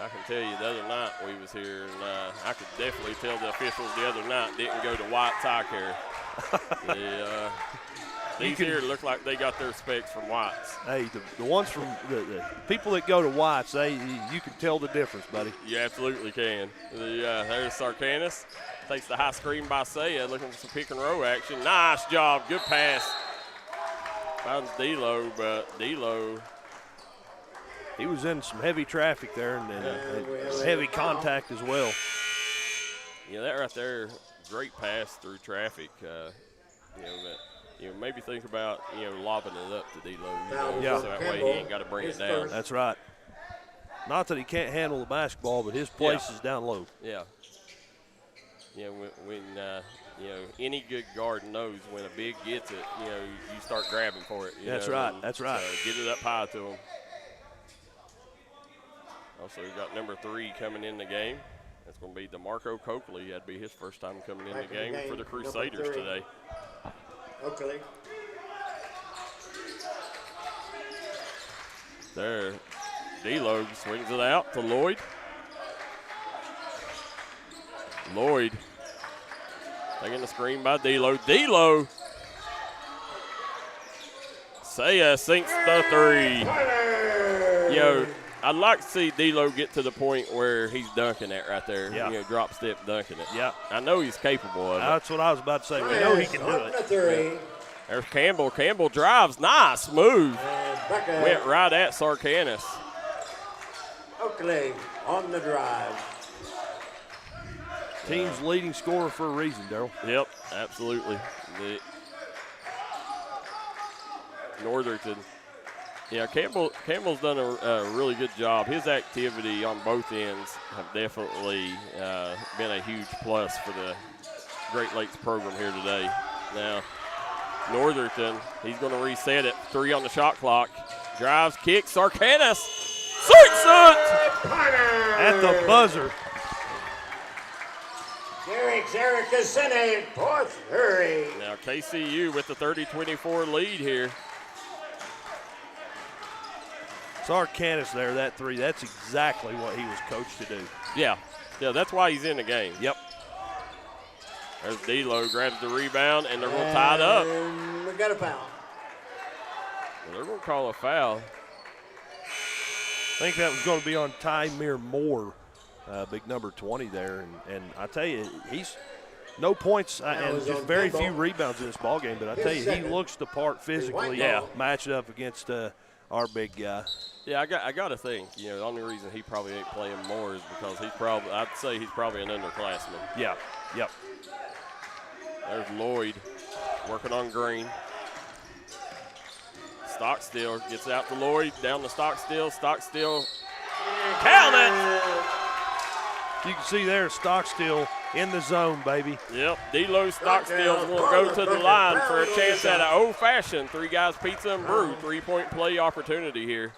I can tell you the other night we was here, and I could definitely tell the officials the other night didn't go to White's Eye Care. These here look like they got their specs from White's. Hey, the ones from the people that go to White's, you can tell the difference, buddy. You absolutely can. There's Sarkanis. Takes the high screen by Saya, looking for some pick and roll action. Nice job, good pass. Finds D'Lo, but D'Lo. He was in some heavy traffic there and heavy contact as well. Yeah, that right there, great pass through traffic. Maybe think about, lobbing it up to D'Lo. Yeah. So that way he ain't got to bring it down. That's right. Not that he can't handle the basketball, but his place is down low. Yeah. When any good guard knows when a big gets it, you start grabbing for it. That's right. That's right. So get it up high to him. Also, we've got number 3 coming in the game. That's going to be DeMarco Coakley. That'd be his first time coming in the game for the Crusaders today. Oakley. There, D'Lo swings it out to Lloyd. Lloyd taking the screen by D'Lo. D'Lo. Saya sinks the 3. I'd like to see D'Lo get to the point where he's dunking it right there. Yeah. Drop step dunking it. Yeah. I know he's capable of it. That's what I was about to say. We know he can do it. Yeah. There's Campbell. Campbell drives. Nice move. Went right at Sarkanis. Oakley on the drive. Team's leading scorer for a reason, Darryl. Yep, absolutely. Northerton. Yeah, Campbell's done a really good job. His activity on both ends have definitely been a huge plus for the Great Lakes program here today. Now, Northerton, he's going to reset it. 3 on the shot clock. Drives, kicks, Sarkanis. Sinks it! At the buzzer. Derek Zarikasene, 4th hurry. Now, KCU with the 30-24 lead here. Sarkanis there, that 3, that's exactly what he was coached to do. Yeah, that's why he's in the game. Yep. There's D'Lo, grabs the rebound, and they're going to tie it up. And we got a foul. Well, they're going to call a foul. I think that was going to be on Tymere Moore, big number 20 there. And I tell you, he's no points and just very few rebounds in this ballgame. But I tell you, he looks the part physically. Matched up against our big guy. Yeah, I got to think. The only reason he probably ain't playing more is because I'd say he's probably an underclassman. Yeah. Yep. There's Lloyd working on Green. Stockstill gets out to Lloyd, down to Stockstill. Stockstill, count it! You can see there, Stockstill in the zone, baby. Yep, D'Lo Stockstill's going to go to the line for a chance at an old-fashioned 3 Guys Pizza and Brew 3-point play opportunity here.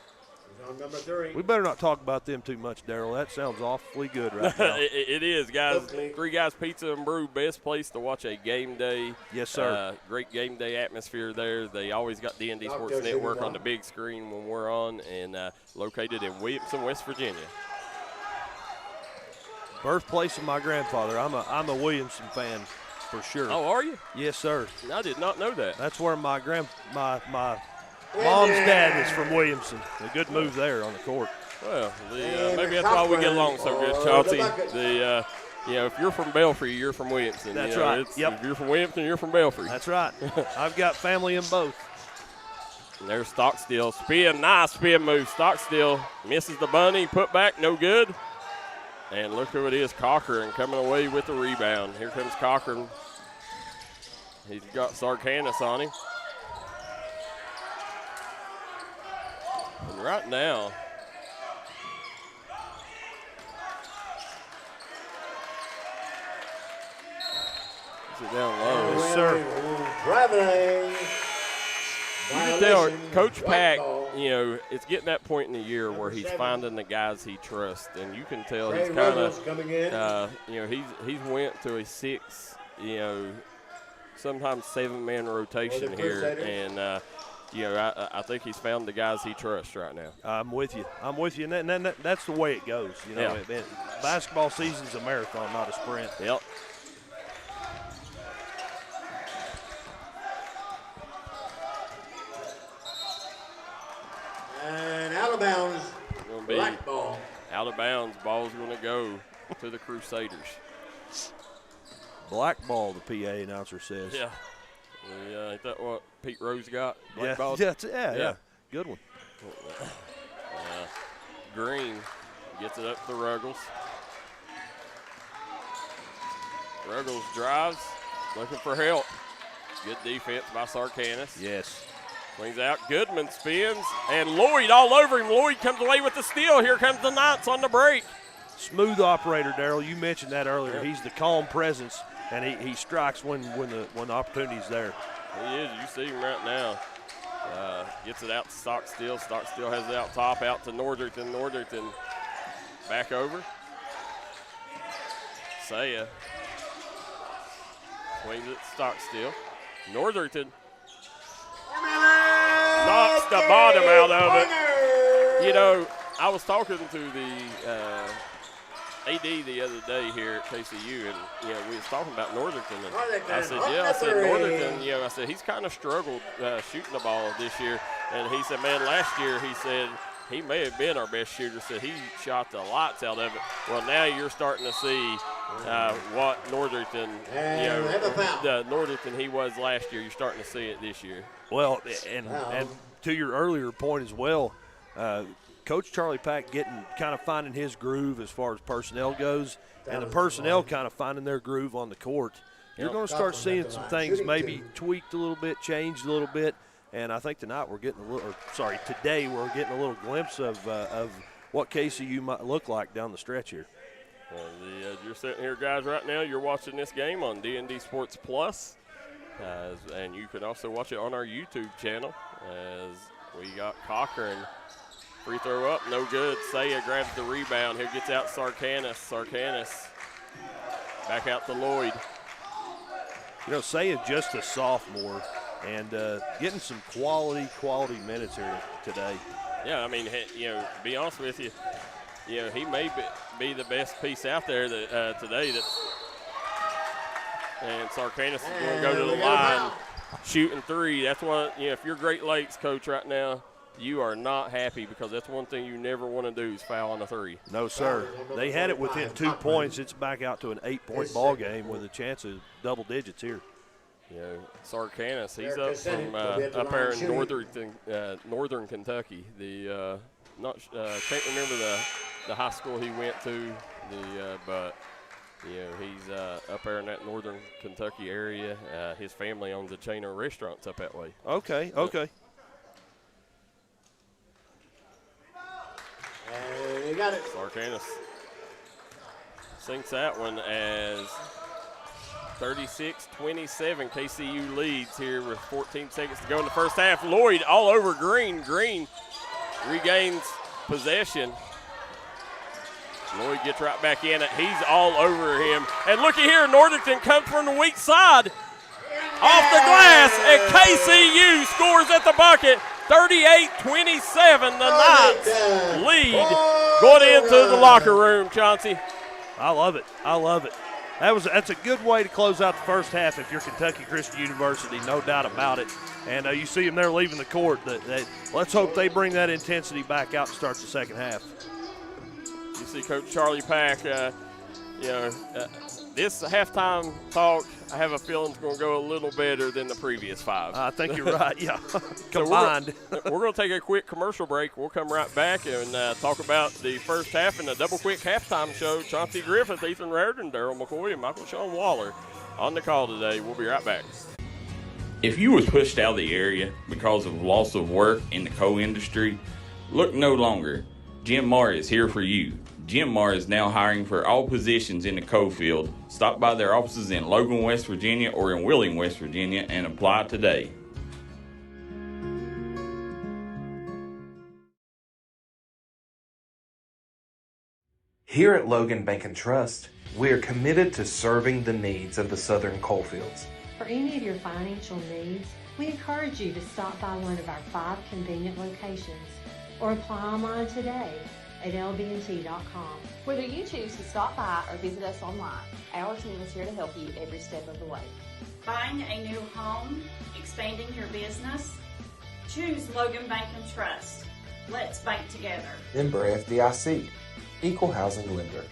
Number 3. We better not talk about them too much, Darryl. That sounds awfully good right now. It is, guys. 3 Guys Pizza and Brew, best place to watch a game day. Yes, sir. Great game day atmosphere there. They always got D&D Sports Network on the big screen when we're on, and located in Williamson, West Virginia. Birthplace of my grandfather. I'm a Williamson fan for sure. Oh, are you? Yes, sir. I did not know that. That's where my mom's dad is from Williamson. A good move there on the court. Well, maybe that's why we get along so good, Chauncey. If you're from Belfry, you're from Williamson. That's right. Yep. If you're from Williamson, you're from Belfry. That's right. I've got family in both. And there's Stockstill. Nice spin move. Stockstill misses the bunny. Put back, no good. And look who it is, Cochran coming away with the rebound. Here comes Cochran. He's got Sarkanis on him. And right now, is it down low? Yes, sir. Traveling. You can tell Coach Pack, it's getting that point in the year where he's finding the guys he trusts, and you can tell he's kind of, he's went to a 6, sometimes 7-man rotation here, and I think he's found the guys he trusts right now. I'm with you, and that's the way it goes. Basketball season's a marathon, not a sprint. Yep. of bounds. Ball's going to go to the Crusaders. Blackball, the PA announcer says. Yeah. Ain't that what Pete Rose got? Yeah, good one. Green gets it up to Ruggles. Ruggles drives, looking for help. Good defense by Sarkanis. Yes. Swings out, Goodman spins, and Lloyd all over him. Lloyd comes away with the steal. Here comes the Knights on the break. Smooth operator, Darryl. You mentioned that earlier. He's the calm presence, and he strikes when the opportunity's there. He is. You see him right now. Gets it out to Stockstill. Stockstill has it out top, out to Northerton. Northerton back over. Saya swings it to Stockstill. Northerton knocks the bottom out of it. You know, I was talking to the AD the other day here at KCU, and we was talking about Northerton, and I said, Northerton, I said he's kind of struggled shooting the ball this year, and he said, man, last year he said he may have been our best shooter. Said he shot the lights out of it. Well, now you're starting to see what Northerton, the Northerton he was last year. You're starting to see it this year. Well, and to your earlier point as well, Coach Charlie Pack finding his groove as far as personnel goes, and the personnel kind of finding their groove on the court. You're going to start seeing some things maybe tweaked a little bit, changed a little bit, and I think today we're getting a little glimpse of what KCU might look like down the stretch here. You're sitting here, guys, right now. You're watching this game on D&D Sports Plus, and you can also watch it on our YouTube channel as we got Cochran. Free throw up, no good. Saya grabs the rebound. Here gets out Sarkanis. Sarkanis back out to Lloyd. Saya just a sophomore and getting some quality minutes here today. Yeah, I mean, to be honest with you, he may be the best piece out there today. And Sarkanis is going to go to the line, shooting three. That's what, if you're Great Lakes coach right now, you are not happy, because that's one thing you never want to do is foul on a three. No, sir. They had it within 2 points. It's back out to an 8-point ball game with a chance of double digits here. Sarkanis, he's up from up there in northern Kentucky. Can't remember the high school he went to, but he's up there in that northern Kentucky area. His family owns a chain of restaurants up that way. Okay. You got it. Sarkanis sinks that one as 36-27. KCU leads here with 14 seconds to go in the first half. Lloyd all over Green. Green regains possession. Lloyd gets right back in it. He's all over him. And looky here, Northerton comes from the weak side. Off the glass, and KCU scores at the bucket. 38-27, the Knights lead going into the locker room, Chauncey. I love it. That's a good way to close out the first half if you're Kentucky Christian University, no doubt about it. And you see them there leaving the court. Let's hope they bring that intensity back out and start the second half. You see Coach Charlie Pack, this halftime talk, I have a feeling it's going to go a little better than the previous five. I think you're right, yeah. Combined. We're going to take a quick commercial break. We'll come right back and talk about the first half and the double quick halftime show. Chauncey Griffith, Ethan Rardon, Darryl McCoy, and Michael Sean Waller on the call today. We'll be right back. If you was pushed out of the area because of loss of work in the coal industry, look no longer. Jim Marr is here for you. Jim Marr is now hiring for all positions in the coal field. Stop by their offices in Logan, West Virginia or in Wheeling, West Virginia and apply today. Here at Logan Bank and Trust, we are committed to serving the needs of the southern coalfields. For any of your financial needs, we encourage you to stop by one of our 5 convenient locations or apply online today at lbnt.com. Whether you choose to stop by or visit us online, our team is here to help you every step of the way. Buying a new home, expanding your business? Choose Logan Bank and Trust. Let's bank together. Member FDIC. Equal housing lender.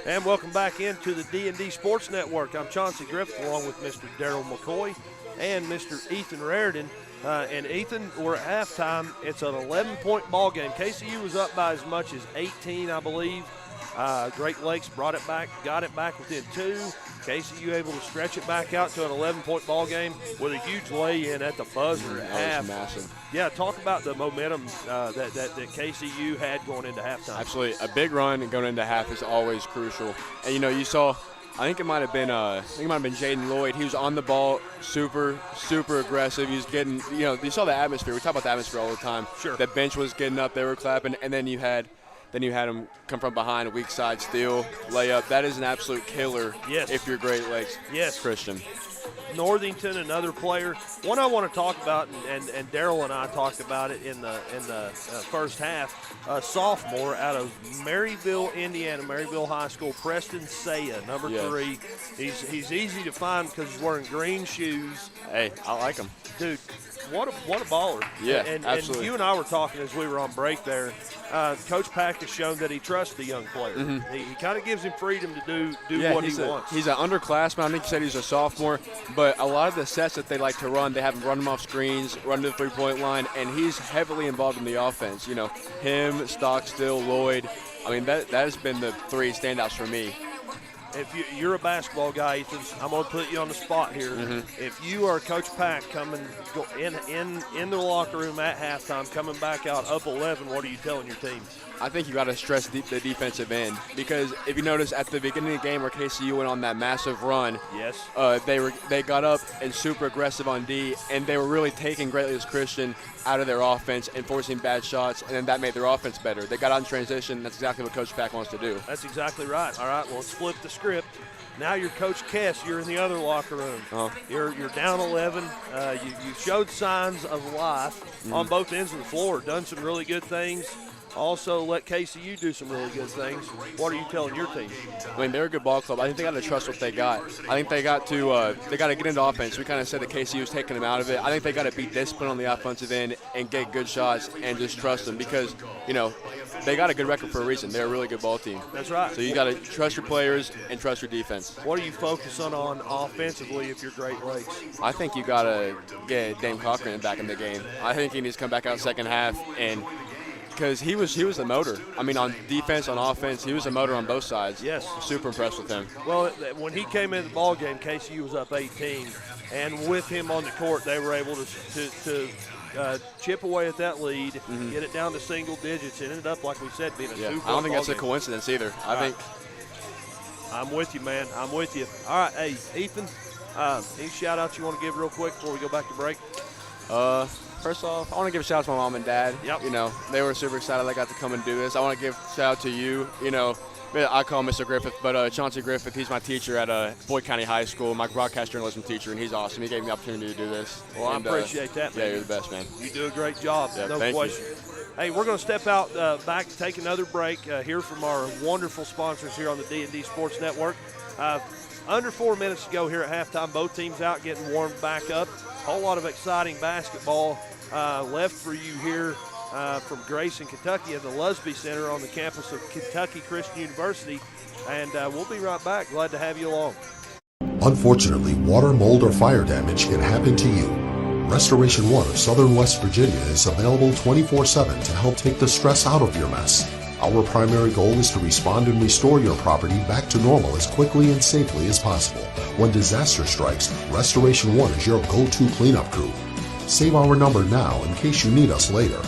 And welcome back into the D&D Sports Network. I'm Chauncey Griffith along with Mr. Darryl McCoy and Mr. Ethan Rardon. And Ethan, we're at halftime. It's an 11-point ball game. KCU was up by as much as 18, I believe. Great Lakes brought it back, got it back within 2. KCU able to stretch it back out to an 11-point ball game with a huge lay-in at the buzzer at half. That was massive. Yeah, talk about the momentum that KCU had going into halftime. Absolutely. A big run going into half is always crucial. And, you saw – I think it might have been Jaden Lloyd. He was on the ball, super aggressive. He was getting, you saw the atmosphere. We talk about the atmosphere all the time. Sure. The bench was getting up, they were clapping, and then you had him come from behind, a weak side steal, layup. That is an absolute killer. Yes. If you're Great Lakes Christian. Northington, another player. One I want to talk about, and Darryl and I talked about it in the first half. A sophomore out of Maryville, Indiana, Maryville High School, Preston Saya, number 3. He's easy to find because he's wearing green shoes. Hey, I like him. Dude, what a baller. Yeah, and absolutely. And you and I were talking as we were on break there. Coach Pack has shown that he trusts the young player. Mm-hmm. He kind of gives him freedom to do what he wants. He's an underclassman. I think he said he's a sophomore. But a lot of the sets that they like to run, they have him run them off screens, run to the three-point line, and he's heavily involved in the offense. Him, Stockstill, Lloyd. I mean, that has been the 3 standouts for me. If you're a basketball guy, Ethan, I'm going to put you on the spot here. Mm-hmm. If you are Coach Pack go in the locker room at halftime, coming back out up 11, what are you telling your team? I think you got to stress the defensive end because if you notice at the beginning of the game where KCU went on that massive run, yes, they got up and super aggressive on D, and they were really taking Great Lakes Christian out of their offense and forcing bad shots, and then that made their offense better. They got out in transition. That's exactly what Coach Pack wants to do. That's exactly right. All right, well, let's flip the script. Now you're Coach Kess. You're in the other locker room. You're down 11. You showed signs of life on both ends of the floor. Done some really good things. Also let KCU do some really good things. What are you telling your team? I mean, they're a good ball club. I think they got to trust what they got. I think they got to get into offense. We kind of said that KCU was taking them out of it. I think they got to be disciplined on the offensive end and get good shots and just trust them because, they got a good record for a reason. They're a really good ball team. That's right. So you got to trust your players and trust your defense. What are you focusing on offensively if you're Great Lakes? I think you got to get Dame Cochran back in the game. I think he needs to come back out second half and – because he was the motor. I mean, on defense, on offense, he was the motor on both sides. Yes. Super impressed with him. Well, when he came in the ball game, KCU was up 18, and with him on the court, they were able to chip away at that lead, get it down to single digits. It ended up, like we said, being a super. I don't think that's game. A coincidence either. I think. I'm with you, man. I'm with you. All right, hey, Ethan, any shout-outs you want to give real quick before we go back to break? First off, I want to give a shout out to my mom and dad. Yep. They were super excited I got to come and do this. I want to give a shout out to you. I call him Mr. Griffith, but Chauncey Griffith, he's my teacher at Boyd County High School, my broadcast journalism teacher, and he's awesome. He gave me the opportunity to do this. Well, I appreciate that, man. Yeah, you're the best, man. You do a great job. Yeah, no thank question. you. Hey, we're going to step out back to take another break, hear from our wonderful sponsors here on the D&D Sports Network. Under 4 minutes to go here at halftime. Both teams out getting warmed back up. A whole lot of exciting basketball left for you here from Grayson, Kentucky at the Lusby Center on the campus of Kentucky Christian University. And we'll be right back. Glad to have you along. Unfortunately, water, mold, or fire damage can happen to you. Restoration One of Southern West Virginia is available 24/7 to help take the stress out of your mess. Our primary goal is to respond and restore your property back to normal as quickly and safely as possible. When disaster strikes, Restoration One is your go-to cleanup crew. Save our number now in case you need us later.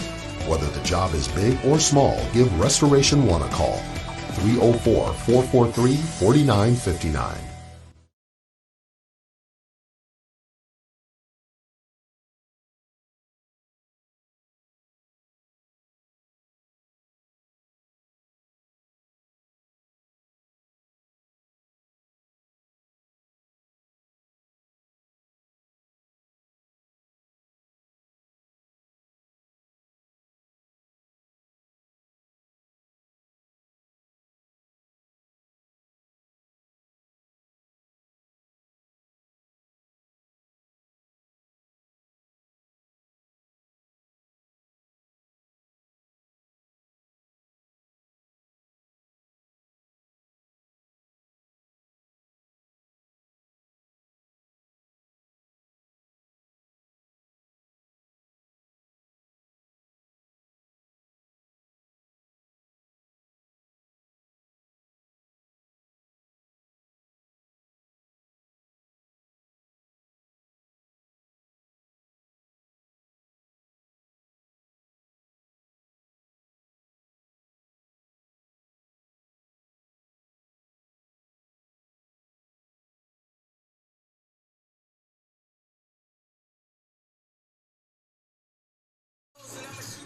Whether the job is big or small, give Restoration One a call. 304-443-4959.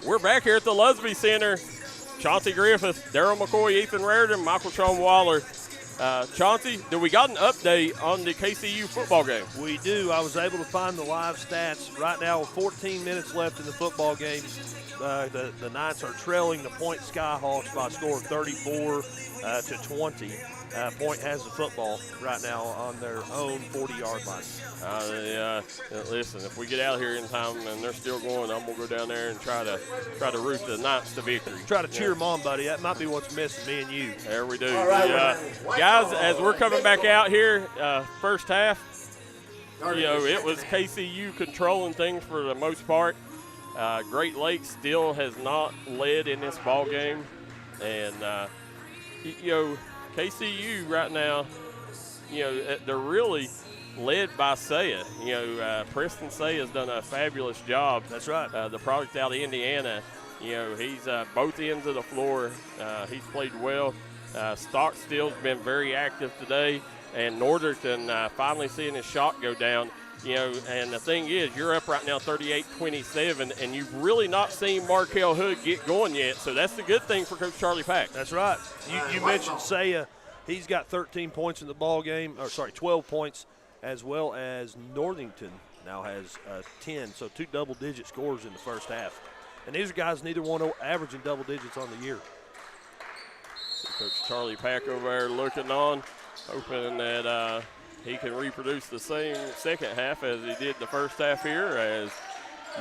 We're back here at the Lusby Center. Chauncey Griffith, Darryl McCoy, Ethan Rardon, Michael Sean Waller. Chauncey, do we got an update on the KCU football game? We do. I was able to find the live stats. Right now, with 14 minutes left in the football game, the Knights are trailing the Point Skyhawks by a score of 34 to 20. Point has the football right now on their own 40-yard line. Listen, if we get out here in time and they're still going, I'm gonna go down there and try to root the Knights to victory. Try to cheer them on, buddy. That might be what's missing, me and you. There we do. Guys, as we're coming back out here, first half, it was KCU controlling things for the most part. Great Lakes still has not led in this ball game, and KCU right now, they're really led by Saya. Preston Saya has done a fabulous job. That's right. The product out of Indiana. He's both ends of the floor. He's played well. Stockstill's been very active today, and Northerton finally seeing his shot go down. And the thing is, you're up right now 38-27, and you've really not seen Markel Hood get going yet, so that's the good thing for Coach Charlie Pack. That's right. You mentioned Saya. He's got 13 points in the ball game, 12 points, as well as Northington now has 10, so 2 double-digit scores in the first half. And these are guys, neither one averaging double digits on the year. Coach Charlie Pack over there looking on, hoping that he can reproduce the same second half as he did the first half here, as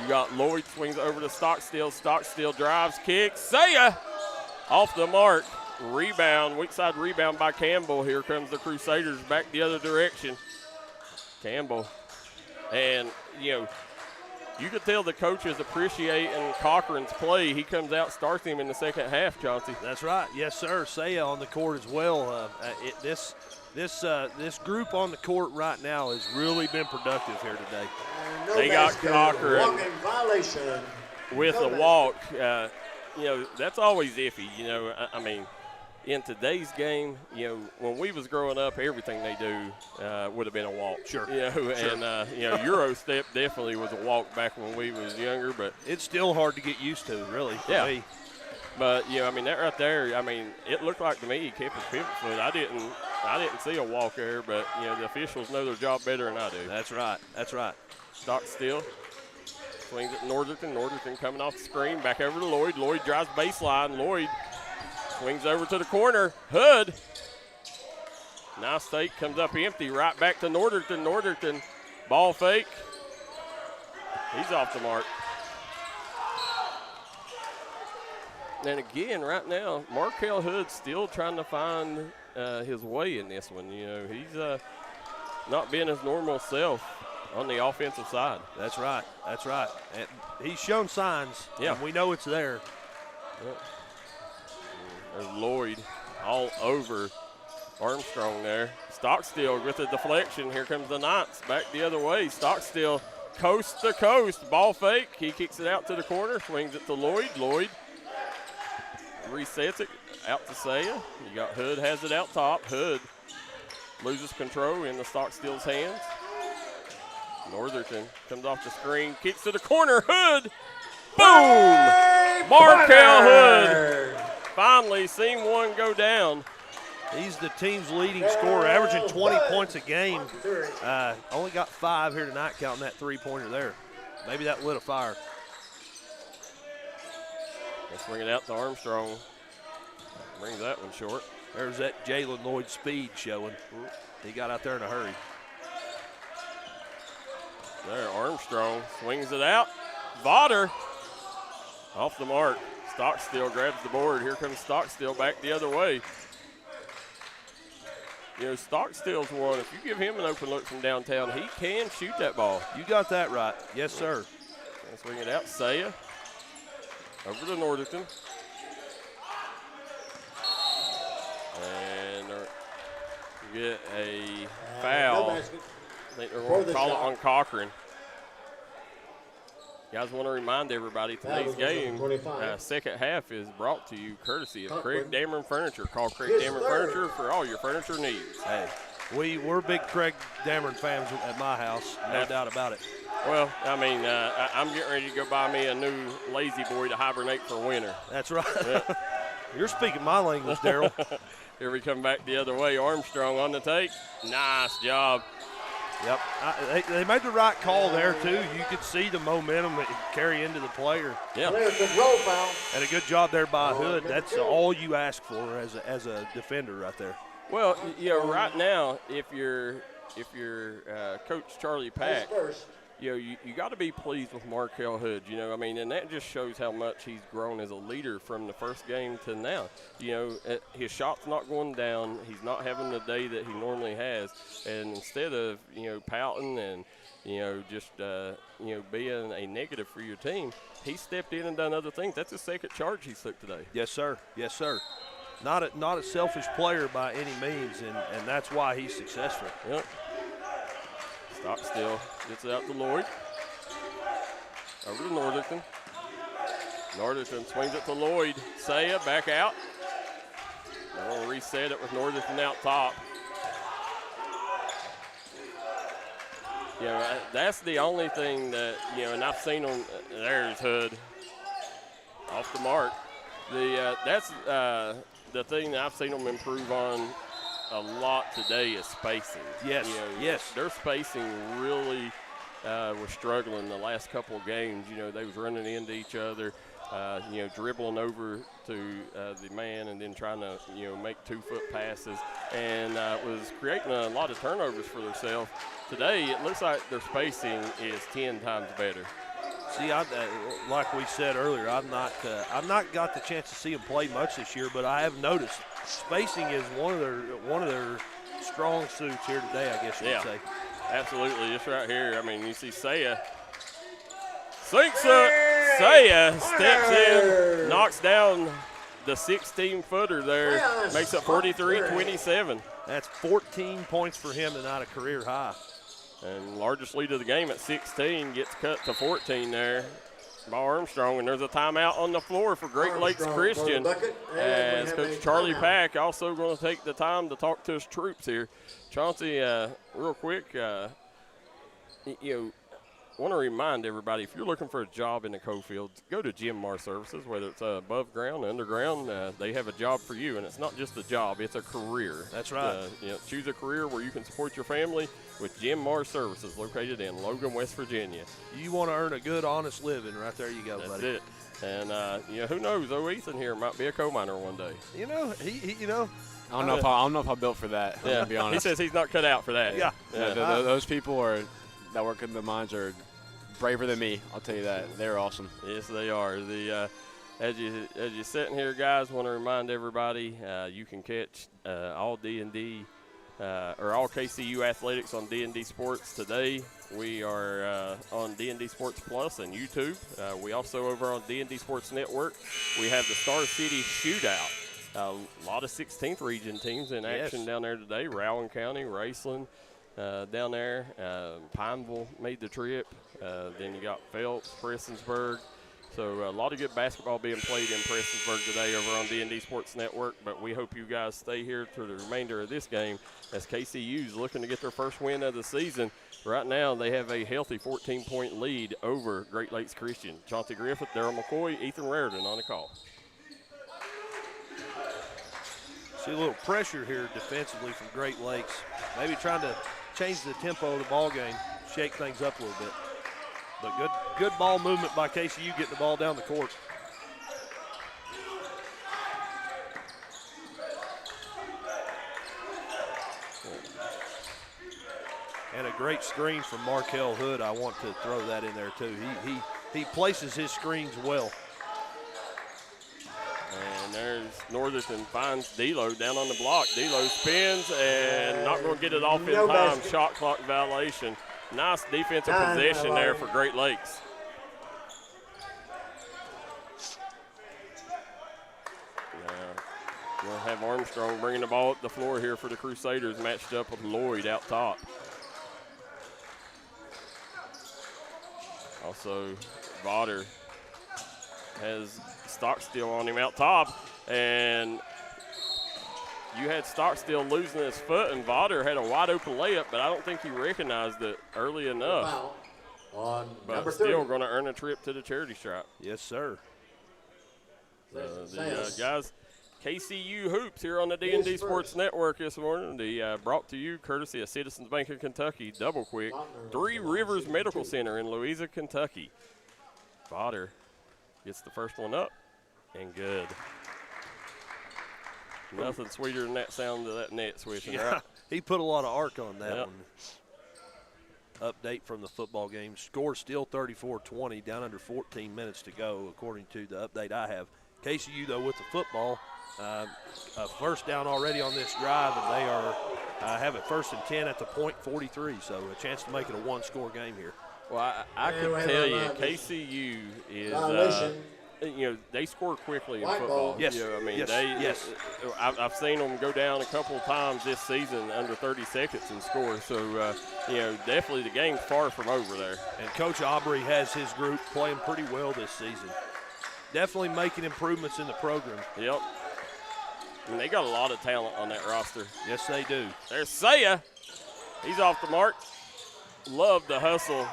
you got Lloyd swings over to Stockstill. Stockstill drives, kicks. Saya off the mark. Rebound, weak side rebound by Campbell. Here comes the Crusaders back the other direction. Campbell. And, you could tell the coach is appreciating Cochran's play. He comes out, starts him in the second half, Chauncey. That's right. Yes, sir. Saya on the court as well. This group on the court right now has really been productive here today. They got Cochran with a walk. That's always iffy. In today's game, when we was growing up, everything they do would have been a walk. Sure. And Euro step definitely was a walk back when we was younger, but it's still hard to get used to, really, for me. But that right there, it looked like to me he kept his pivot foot. I didn't see a walk there, but the officials know their job better than I do. That's right. Stockstill swings at Northerton. Northerton coming off the screen, back over to Lloyd. Lloyd drives baseline. Lloyd swings over to the corner. Hood. Now State comes up empty, right back to Northerton. Northerton, ball fake. He's off the mark. And again, right now, Markel Hood's still trying to find his way in this one. He's not being his normal self on the offensive side. That's right. And he's shown signs. Yeah. And we know it's there. Yep. There's Lloyd all over Armstrong there. Stockstill with the deflection. Here comes the Knights back the other way. Stockstill coast to coast. Ball fake. He kicks it out to the corner. Swings it to Lloyd. Lloyd resets it out to Saya. You got Hood has it out top. Hood loses control in the Stockstill's hands. Northerton comes off the screen. Kicks to the corner. Hood. Boom! Markel Hood. Finally seen one go down. He's the team's leading scorer, averaging 20 points a game. Only got 5 here tonight, counting that three-pointer there. Maybe that lit a fire. Let's bring it out to Armstrong. Brings that one short. There's that Jalen Lloyd speed showing. He got out there in a hurry. There, Armstrong swings it out. Vodder off the mark. Stockstill grabs the board. Here comes Stockstill back the other way. Stockstill's one. If you give him an open look from downtown, he can shoot that ball. You got that right. Yes, sir. Let's swing it out. Saya over to Northerton. And get a foul. I think they're going to call it on Cochran. Guys, want to remind everybody today's game, second half is brought to you courtesy of Craig Dameron Furniture. Call Craig Dameron Furniture for all your furniture needs. Hey, we're big Craig Dameron fans at my house, no doubt about it. Well, I mean, I'm getting ready to go buy me a new lazy boy to hibernate for winter. That's right. Yeah. You're speaking my language, Darryl. Here we come back the other way. Armstrong on the take. Nice job. Yep. They made the right call there, too. You could see the momentum that carry into the player. Yeah. Control foul. And a good job there by Hood. That's all you ask for as a defender right there. Well, right now, if you're Coach Charlie Pack, you got to be pleased with Markel Hood. I mean, and that just shows how much he's grown as a leader from the first game to now. His shot's not going down. He's not having the day that he normally has. And instead of pouting and just being a negative for your team, he stepped in and done other things. That's his second charge he took today. Yes, sir. Yes, sir. Not a selfish player by any means, and that's why he's successful. Yep. Stockstill gets it out to Lloyd. Over to Northerton. Northerton swings it to Lloyd. Saya back out. They'll reset it with Northerton out top. That's the only thing that, and I've seen them. There's Hood off the mark. That's the thing that I've seen them improve on a lot today is spacing. Yes, yes. Their spacing really was struggling the last couple of games. They was running into each other, dribbling over to the man and then trying to, make 2-foot passes and was creating a lot of turnovers for themselves. Today, it looks like their spacing is 10 times better. See, like we said earlier, I've not got the chance to see them play much this year, but I have noticed spacing is one of their strong suits here today, I guess you would say. Absolutely. Just right here. I mean, you see Saya sinks up. Saya steps in, knocks down the 16-footer there, makes it 43-27. That's 14 points for him tonight, a career high. And largest lead of the game at 16 gets cut to 14 there by Armstrong. And there's a timeout on the floor for Great Lakes Christian. As Coach Charlie Pack also going to take the time to talk to his troops here. Chauncey, real quick, want to remind everybody, if you're looking for a job in the Cofield, go to Jim Mar Services, whether it's above ground, underground, they have a job for you. And it's not just a job, it's a career. That's right. Choose a career where you can support your family with Jim Mar Services, located in Logan, West Virginia. You want to earn a good, honest living, right there you go, That's buddy. it. And, who knows, Ethan here might be a coal miner one day. He I don't know if I'm built for that. I'm gonna be honest. He says he's not cut out for that. Yeah. Those people that work in the mines are braver than me. I'll tell you that. They're awesome. Yes, they are. As you're sitting here, guys, want to remind everybody you can catch all D&D or all KCU athletics on D&D Sports today. We are on D&D Sports Plus and YouTube. We also over on D&D Sports Network. We have the Star City Shootout. A lot of 16th region teams in action down there today. Rowan County, Raceland down there. Pineville made the trip. Then you got Phelps, Prestonsburg. So a lot of good basketball being played in Prestonsburg today over on D&D Sports Network. But we hope you guys stay here for the remainder of this game as KCU's looking to get their first win of the season. Right now they have a healthy 14-point lead over Great Lakes Christian. Chauncey Griffith, Darryl McCoy, Ethan Rardon on the call. See a little pressure here defensively from Great Lakes. Maybe trying to change the tempo of the ball game, shake things up a little bit. But good ball movement by KCU getting the ball down the court. And a great screen from Markel Hood. I want to throw that in there too. He places his screens well. And there's Northerton finds D'Lo down on the block. D'Lo spins and not going to get it off in time. Shot clock violation. Nice defensive possession there for Great Lakes. We'll have Armstrong bringing the ball up the floor here for the Crusaders, matched up with Lloyd out top. Also, Vodder has Stockstill on him out top, and you had Stockstill losing his foot, and Vodder had a wide open layup, but I don't think he recognized it early enough. on but number still 30. going to earn a trip to the charity stripe. Yes, sir. The guys, KCU Hoops here on the D&D Sports Network this morning. Brought to you courtesy of Citizens Bank of Kentucky. Double quick. Three Rivers Medical Center in Louisa, Kentucky. Botter gets the first one up and good. Nothing sweeter than that sound of that net switching, Yeah, right? he put a lot of arc on that Yep. one. Update from the football game. Score still 34-20, down under 14 minutes to go, according to the update I have. KCU, though, with the football, a first down already on this drive, and they are have it 1st and 10 at the .43, so a chance to make it a one-score game here. Well, I can tell you, KCU is, they score quickly in football. Yes. You know, I mean, yes. I've seen them go down a couple of times this season under 30 seconds and score. So, definitely the game's far from over there. And Coach Aubrey has his group playing pretty well this season. Definitely making improvements in the program. Yep. I mean, they got a lot of talent on that roster. Yes, they do. There's Saya. He's off the mark. Love the hustle.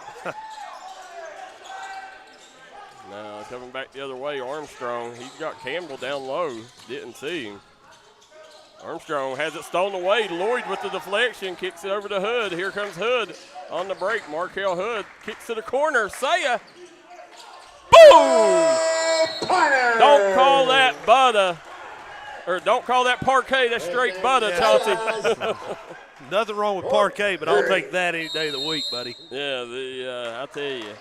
Now coming back the other way, Armstrong. He's got Campbell down low. Didn't see him. Armstrong has it stolen away. Lloyd with the deflection, kicks it over to Hood. Here comes Hood on the break. Markel Hood kicks to the corner. Saya. Boom! Don't call that butter. Or don't call that parquet. That's straight butter, Chauncey. Nothing wrong with parquet, but I'll take that any day of the week, buddy. Yeah, I tell you.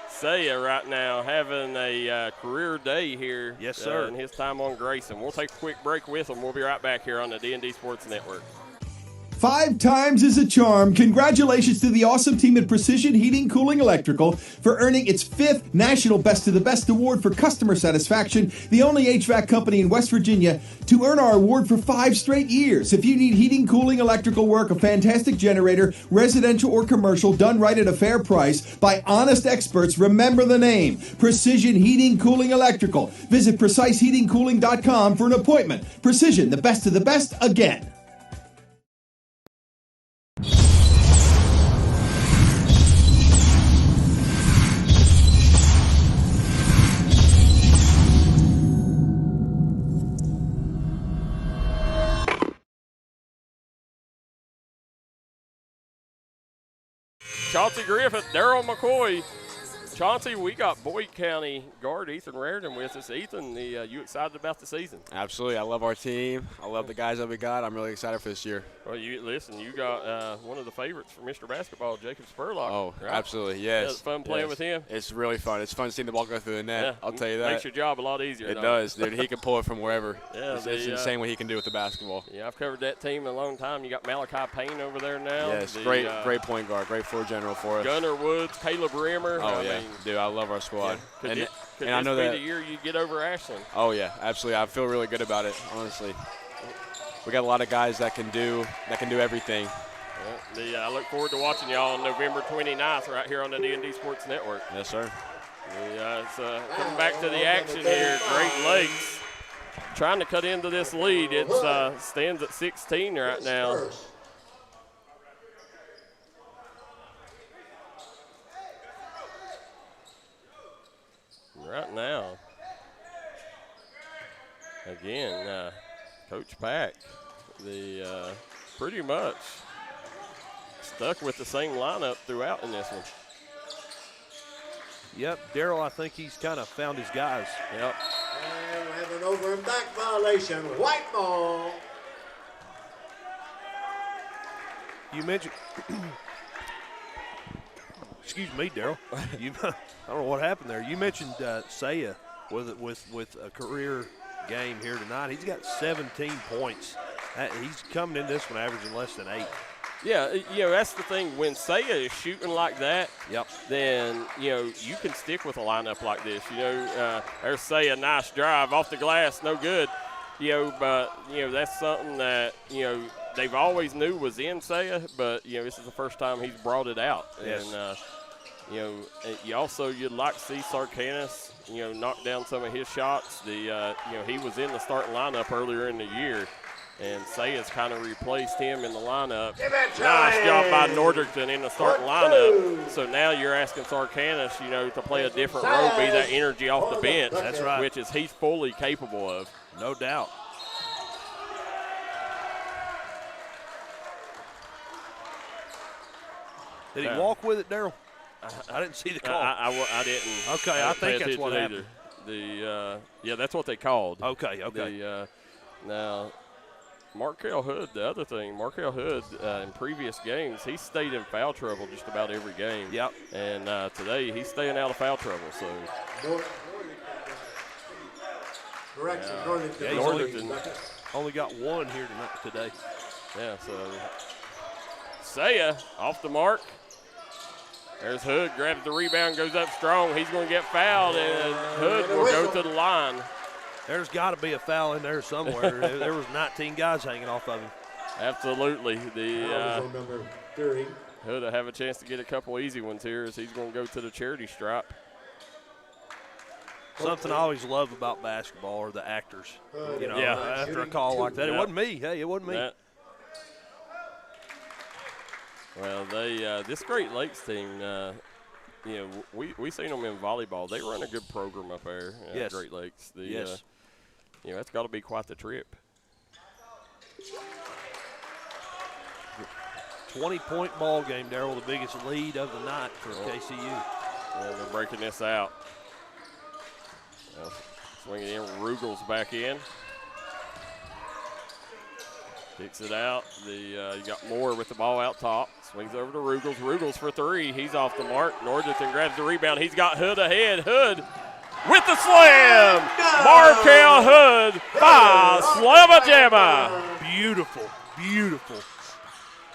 Saya right now having a career day here. Yes, sir. In his time on Grayson. We'll take a quick break with him. We'll be right back here on the D&D Sports Network. 5 times is a charm. Congratulations to the awesome team at Precision Heating, Cooling, Electrical for earning its 5th National Best of the Best Award for customer satisfaction, the only HVAC company in West Virginia to earn our award for 5 straight years. If you need heating, cooling, electrical work, a fantastic generator, residential or commercial, done right at a fair price by honest experts, remember the name, Precision Heating, Cooling, Electrical. Visit PreciseHeatingCooling.com for an appointment. Precision, the best of the best, again. Chauncey Griffith, Darryl McCoy. Chauncey, we got Boyd County guard Ethan Rardon with us. Ethan, you excited about the season? Absolutely. I love our team. I love the guys that we got. I'm really excited for this year. Well, you got one of the favorites for Mr. Basketball, Jacob Spurlock. Oh, right? absolutely, yes. Yeah, it's fun playing with him. It's really fun. It's fun seeing the ball go through the net. Yeah, I'll tell you that. Makes your job a lot easier. It does, dude. He can pull it from wherever. Yeah, it's insane what he can do with the basketball. Yeah, I've covered that team a long time. You got Malachi Payne over there now. Yes, great point guard, great floor general for us. Gunnar Woods, Caleb Rimmer. Oh, yeah. Dude, I love our squad. Yeah. Could this I know be that the year you get over Ashland? Oh, yeah, absolutely. I feel really good about it, honestly. We got a lot of guys that can do everything. Well, I look forward to watching y'all on November 29th right here on the D&D Sports Network. Yes, sir. It's coming back to the action here. Great Lakes trying to cut into this lead. It stands at 16 right now. Right now, again, Coach Pack, pretty much stuck with the same lineup throughout in this one. Yep, Darryl, I think he's kind of found his guys. Yep. And we have an over and back violation. White ball. You mentioned, excuse me, Darryl. I don't know what happened there. You mentioned Saya with a career game here tonight. He's got 17 points. He's coming in this one averaging less than 8. Yeah, that's the thing. When Saya is shooting like that, then, you can stick with a lineup like this. There's Saya, nice drive off the glass, no good. But, that's something that, they've always knew was in Saya, but, this is the first time he's brought it out. Yes. And, you'd like to see Sarkanis, knock down some of his shots. He was in the starting lineup earlier in the year. And Sayas kind of replaced him in the lineup. Nice job by Norderton in the starting lineup. So now you're asking Sarkanis, to play a different role, be that energy off the bench. That's right. Which is he's fully capable of. No doubt. Did he walk with it, Darryl? I didn't see the call. I didn't. Okay, I think that's what happened. That's what they called. Okay. Now, Markel Hood, the other thing, Markel Hood in previous games, he stayed in foul trouble just about every game. Yep. And today he's staying out of foul trouble. So. Correction, Norderton only got one here today. Yeah, so Saya off the mark. There's Hood, grabs the rebound, goes up strong. He's going to get fouled, and Hood will go to the line. There's got to be a foul in there somewhere. There was 19 guys hanging off of him. Absolutely. Number 30. Hood will have a chance to get a couple easy ones here as he's going to go to the charity stripe. Something I always love about basketball are the actors. After a call like that. It wasn't me. Hey, it wasn't me. Well, this Great Lakes team, we seen them in volleyball. They run a good program up there at Great Lakes. Yes. That's got to be quite the trip. 20-point ball game, Darryl, the biggest lead of the night for KCU. Well, they're breaking this out. Swinging in, Rugel's back in. Kicks it out. You got Moore with the ball out top. Swings over to Rugels. Rugels for three. He's off the mark. Norderton grabs the rebound. He's got Hood ahead. Hood with the slam. Markel Hood by Slamma Jamma. Beautiful, beautiful.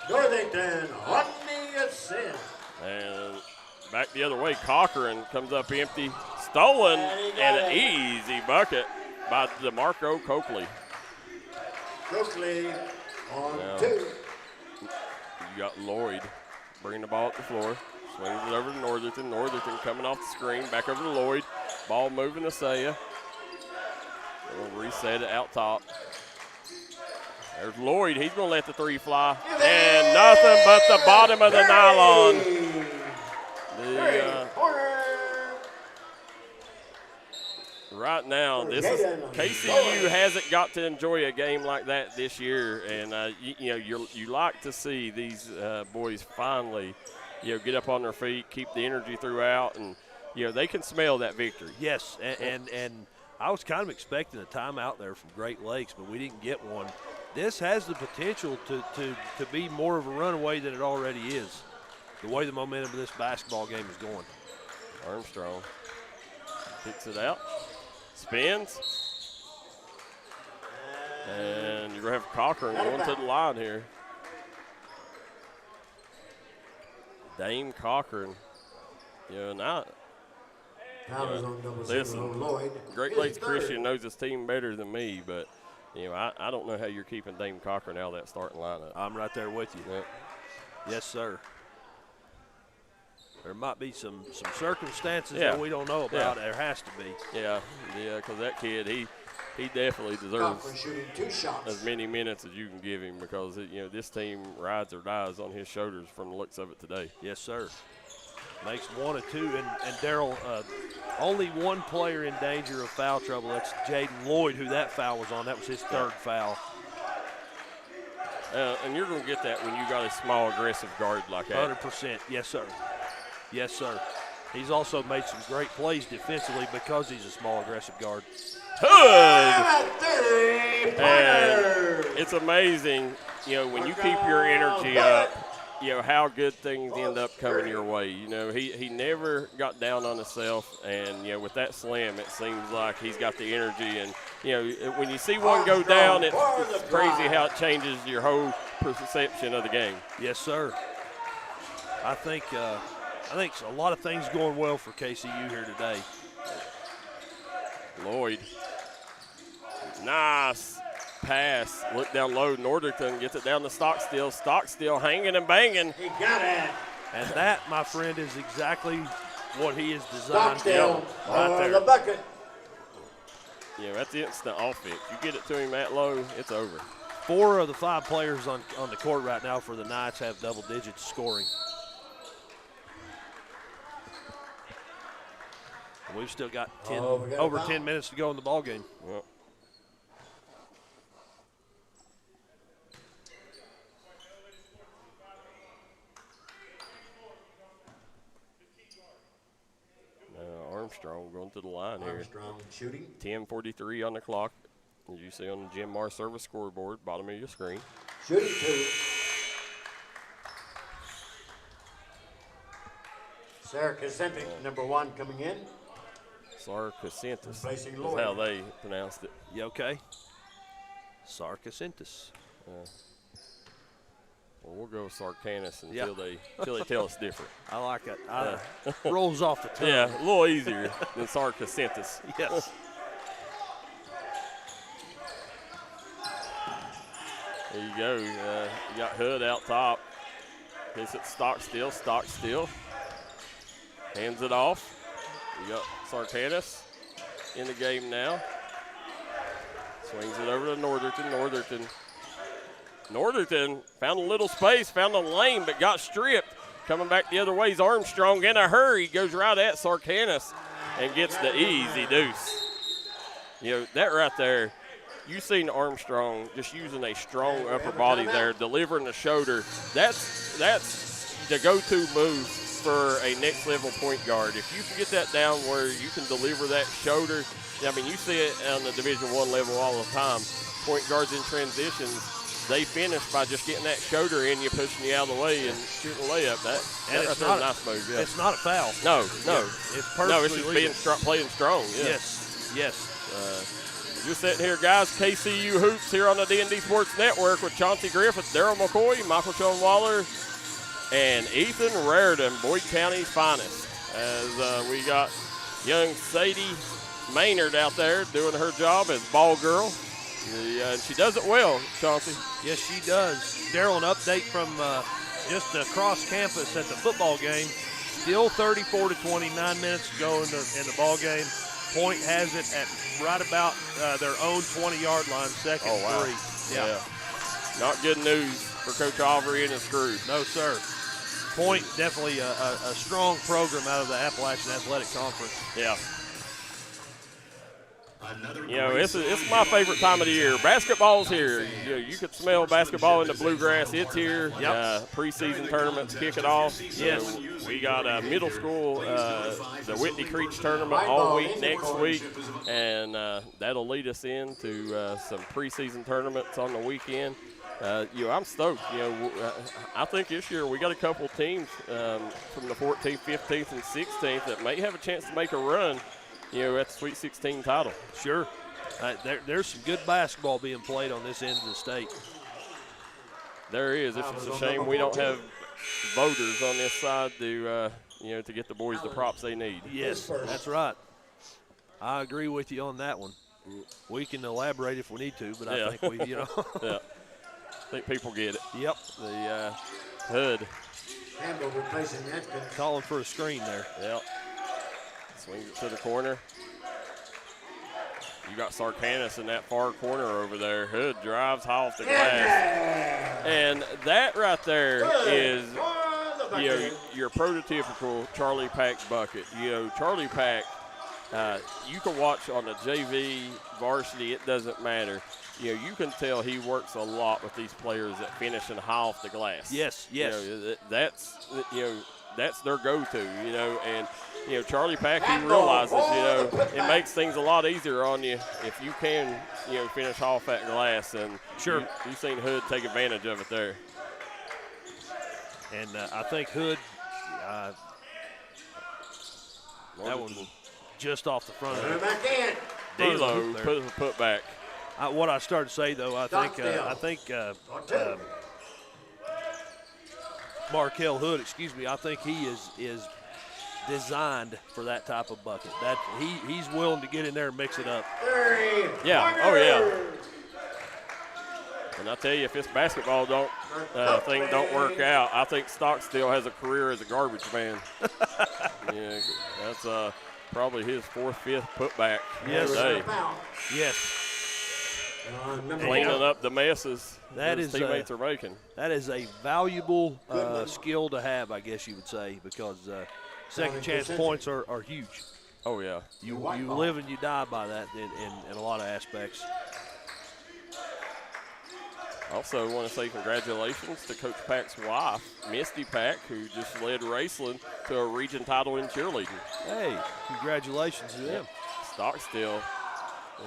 Northington on the ascent. And back the other way. Cochran comes up empty. Stolen and an easy bucket by DeMarco Coakley. Coakley on 2. You got Lloyd bringing the ball up the floor. Swings it over to Northerton. Northerton coming off the screen. Back over to Lloyd. Ball moving to Saya. We'll reset it out top. There's Lloyd. He's going to let the three fly. And nothing but the bottom of the nylon. Right now, KCU hasn't got to enjoy a game like that this year, and you like to see these boys finally, get up on their feet, keep the energy throughout, and they can smell that victory. Yes, and I was kind of expecting a timeout there from Great Lakes, but we didn't get one. This has the potential to be more of a runaway than it already is. The way the momentum of this basketball game is going. Armstrong kicks it out. Spins. And you're going to have Cochran going to the line here. Dame Cochran. Listen, Great Lakes Christian knows his team better than me, but, I don't know how you're keeping Dame Cochran out of that starting lineup. I'm right there with you. Yep. Yes, sir. There might be some circumstances that we don't know about. There has to be. Yeah, because that kid, he definitely deserves as many minutes as you can give him because, this team rides or dies on his shoulders from the looks of it today. Yes, sir. Makes 1 or 2. And Darryl, only one player in danger of foul trouble. That's Jaden Lloyd, who that foul was on. That was his third foul. And you're going to get that when you got a small, aggressive guard like that. 100%. Yes, sir. Yes, sir. He's also made some great plays defensively because he's a small, aggressive guard. Hood! And it's amazing, when you keep your energy up, how good things end up coming your way. He never got down on himself, and, with that slam, it seems like he's got the energy. And, when you see one go down, it's crazy how it changes your whole perception of the game. Yes, sir. I think a lot of things going well for KCU here today. Lloyd. Nice pass. Look down low. Norderton gets it down to Stockstill. Stockstill hanging and banging. He got it. And that, my friend, is exactly what he is designed to do. Right there. The bucket. That's the instant offense. You get it to him that low, it's over. 4 of the 5 players on the court right now for the Knights have double digits scoring. And we've still got over 10 minutes to go in the ball game. Yep. Armstrong going to the line here. Armstrong shooting. 10:43 on the clock. As you see on the Jim Mar service scoreboard, bottom of your screen. Shooting 2. Sarah Kacentic, number 1, coming in. Sarkacentis is Lloyd. how they pronounced it. You okay? Sarkacentis. Well, we'll go with Sarkanis until they tell us different. I like it. Rolls off the tongue. Yeah, a little easier than Sarkacentis. Yes. There you go. You got Hood out top. Hits it Stockstill. Hands it off. You got Sarkanis in the game now. Swings it over to Northerton. Northerton found a little space, found a lane, but got stripped. Coming back the other way is Armstrong in a hurry. Goes right at Sarkanis and gets the easy deuce. You know, that right there, you seen Armstrong just using a strong upper body there, delivering the shoulder. That's the go-to move for a next-level point guard. If you can get that down where you can deliver that shoulder, I mean, you see it on the Division I level all the time. Point guards in transitions, they finish by just getting that shoulder in you, pushing you out of the way, and shooting a layup. That's a nice move. Yeah. It's not a foul. No. It's perfectly No, it's just being playing strong. Yeah. Yes. You're sitting here, guys. KCU Hoops here on the D&D Sports Network with Chauncey Griffith, Darryl McCoy, Michael Sean Waller, and Ethan Rardon, Boyd County's finest. As we got young Sadie Maynard out there doing her job as ball girl. And she does it well, Chauncey. Yes, she does. Darryl, an update from just across campus at the football game. Still 34-20, 9 minutes to go in the ball game. Point has it at right about their own 20-yard line, second 3. Yeah. Not good news for Coach Aubrey and his crew. No, sir. Point definitely a strong program out of the Appalachian Athletic Conference. Yeah. You know, it's my favorite time of the year. Basketball's here. You could smell basketball in the bluegrass. It's here. Preseason tournaments kick it off. Yes. We got middle school, the Whitney Creech tournament all week next week, and that'll lead us into some preseason tournaments on the weekend. I'm stoked. I think this year we got a couple teams from the 14th, 15th, and 16th that may have a chance to make a run. At the Sweet 16 title. Sure. There's some good basketball being played on this end of the state. There is. It's just a shame we don't have voters on this side to get the boys the props they need. Yes, that's right. I agree with you on that one. We can elaborate if we need to, but I think we, Yeah. I think people get it. Yep. The Hood. Campbell replacing that. Calling for a screen there. Yep. Swings it to the corner. You got Sarkanis in that far corner over there. Hood drives off the glass. And that right there is, your prototypical Charlie Pack bucket. Charlie Pack, you can watch on the JV, varsity, it doesn't matter. You can tell he works a lot with these players that finish and high off the glass. Yes. That's their go-to, and Charlie Pack, he realizes, it makes things a lot easier on you if you can, finish off that glass. And sure, you've seen Hood take advantage of it there. And I think Hood, that one just off the front of it. D-Lo put back. What I started to say though, I think Markel Hood, I think he is designed for that type of bucket. That he's willing to get in there and mix it up. Yeah. Oh yeah. And I tell you, if this basketball don't work out, I think Stockstill has a career as a garbage man. That's probably his 4th, 5th putback. Yes. Today. Yes. Cleaning up the messes that his teammates are making. That is a valuable skill to have, I guess you would say, because second chance points are huge. Oh, yeah. You live and you die by that in a lot of aspects. Also want to say congratulations to Coach Pack's wife, Misty Pack, who just led Raceland to a region title in cheerleading. Hey, congratulations to them. Stockstill.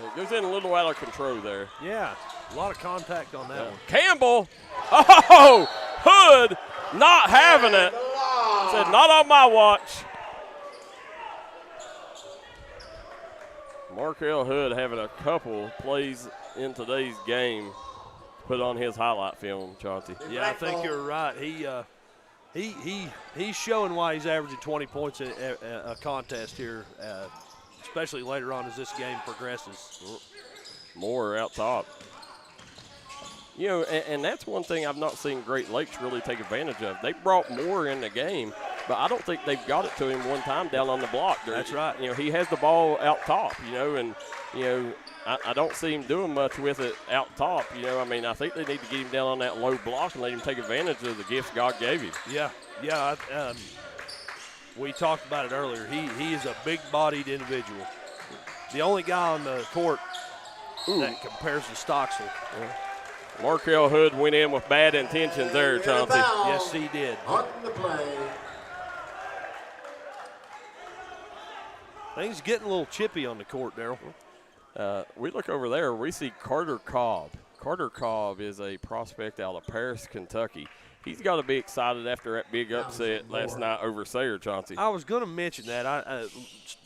It goes in a little out of control there. Yeah, a lot of contact on that one. Campbell. Oh, Hood not having it. Said, not on my watch. Markel Hood having a couple plays in today's game put on his highlight film, Chauncey. Yeah, I think you're right. He's showing why he's averaging 20 points a contest here, especially later on as this game progresses. More out top. You know, and that's one thing I've not seen Great Lakes really take advantage of. They brought more in the game, but I don't think they've got it to him one time down on the block. That's right. You know, he has the ball out top, you know, and, you know, I don't see him doing much with it out top. You know, I mean, I think they need to get him down on that low block and let him take advantage of the gifts God gave him. Yeah. We talked about it earlier. He is a big-bodied individual. The only guy on the court that compares to Stockstill. Yeah. Markel Hood went in with bad intentions there, Chauncey. Yes, he did. On the play. Things getting a little chippy on the court, Darryl. We look over there, we see Carter Cobb. Carter Cobb is a prospect out of Paris, Kentucky. He's got to be excited after that big upset last night over Sayre, Chauncey. I was going to mention that.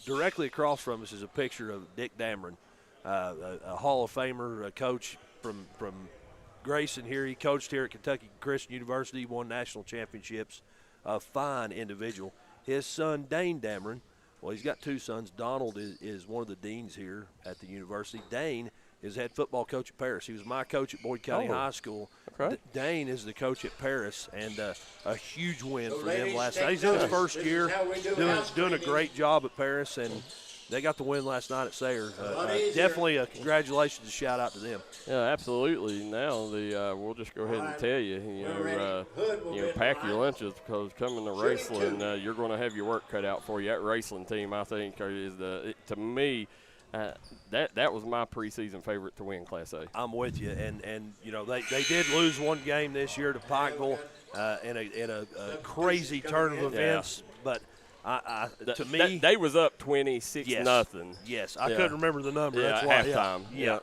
Directly across from us is a picture of Dick Dameron, a Hall of Famer, a coach from Grayson here. He coached here at Kentucky Christian University, won national championships. A fine individual. His son, Dane Dameron, well, he's got two sons. Donald is one of the deans here at the university. Dane is head football coach at Paris. He was my coach at Boyd County High School. Okay. Dane is the coach at Paris, and a huge win for them last night. He's in his first year, doing a great job at Paris, and they got the win last night at Sayre. Definitely a congratulations and shout out to them. Yeah, absolutely. Now we'll just go ahead and tell you, pack your lunches because coming to Raceland, you're going to have your work cut out for you. That Raceland team, I think, is to me. That was my preseason favorite to win Class A. I'm with you, and you know they did lose one game this year to Pikeville in a crazy turn of events, but. To me, they was up 26-0. Yes, I couldn't remember the number. Yeah, that's why. halftime. Yeah.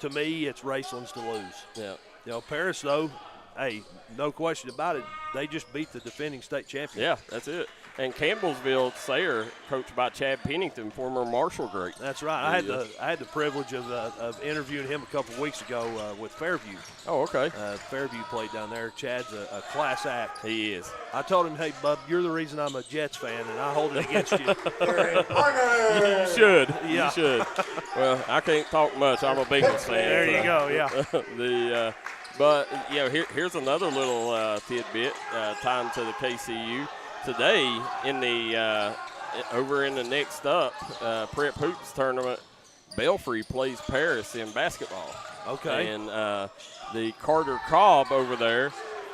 To me, it's Raceland's to lose. Yeah. You know, Paris though, hey, no question about it. They just beat the defending state champion. Yeah, that's it. And Campbellsville, Sayre, coached by Chad Pennington, former Marshall great. That's right. I had the privilege of interviewing him a couple of weeks ago with Fairview. Oh, okay. Fairview played down there. Chad's a class act. He is. I told him, hey, bub, you're the reason I'm a Jets fan, and I hold it against you. You should. Yeah. You should. Well, I can't talk much. I'm a Bengals fan. There you go, yeah. But, you know, here's another little tidbit tying to the KCU. Today, in the over in the next up Prep Hoops tournament, Belfry plays Paris in basketball. Okay. And the Carter Cobb over there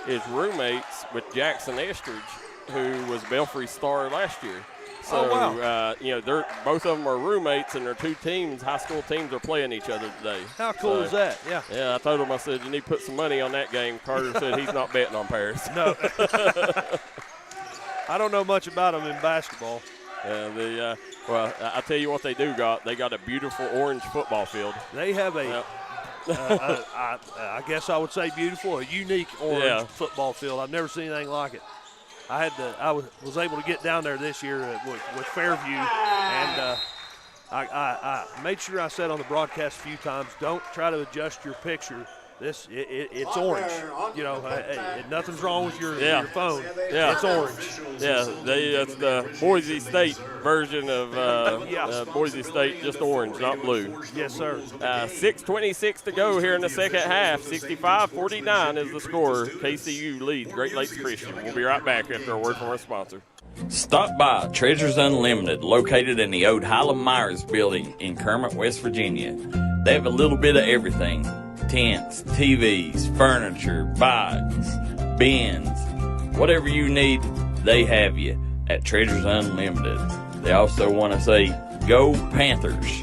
is roommates with Jackson Estridge, who was Belfry's star last year. So, they're both of them are roommates, and their two teams, high school teams, are playing each other today. How cool is that? Yeah. Yeah, I told him, I said, you need to put some money on that game. Carter said he's not betting on Paris. No. I don't know much about them in basketball. Well, I tell you what they do got. They got a beautiful orange football field. They have I guess I would say beautiful, a unique orange football field. I've never seen anything like it. I was able to get down there this year with Fairview, and I made sure I said on the broadcast a few times, don't try to adjust your picture. It's orange. You know, nothing's wrong with your phone. Yeah. It's orange. Yeah, it's the Boise State version of Boise State, just orange, not blue. Yes, sir. 6:26 to go here in the second half. 65-49 is the score. KCU leads Great Lakes Christian. We'll be right back after a word from our sponsor. Stop by Treasures Unlimited, located in the old Highland Myers building in Kermit, West Virginia. They have a little bit of everything. Tents, TVs, furniture, bikes, bins. Whatever you need, they have you at Treasures Unlimited. They also want to say, go Panthers.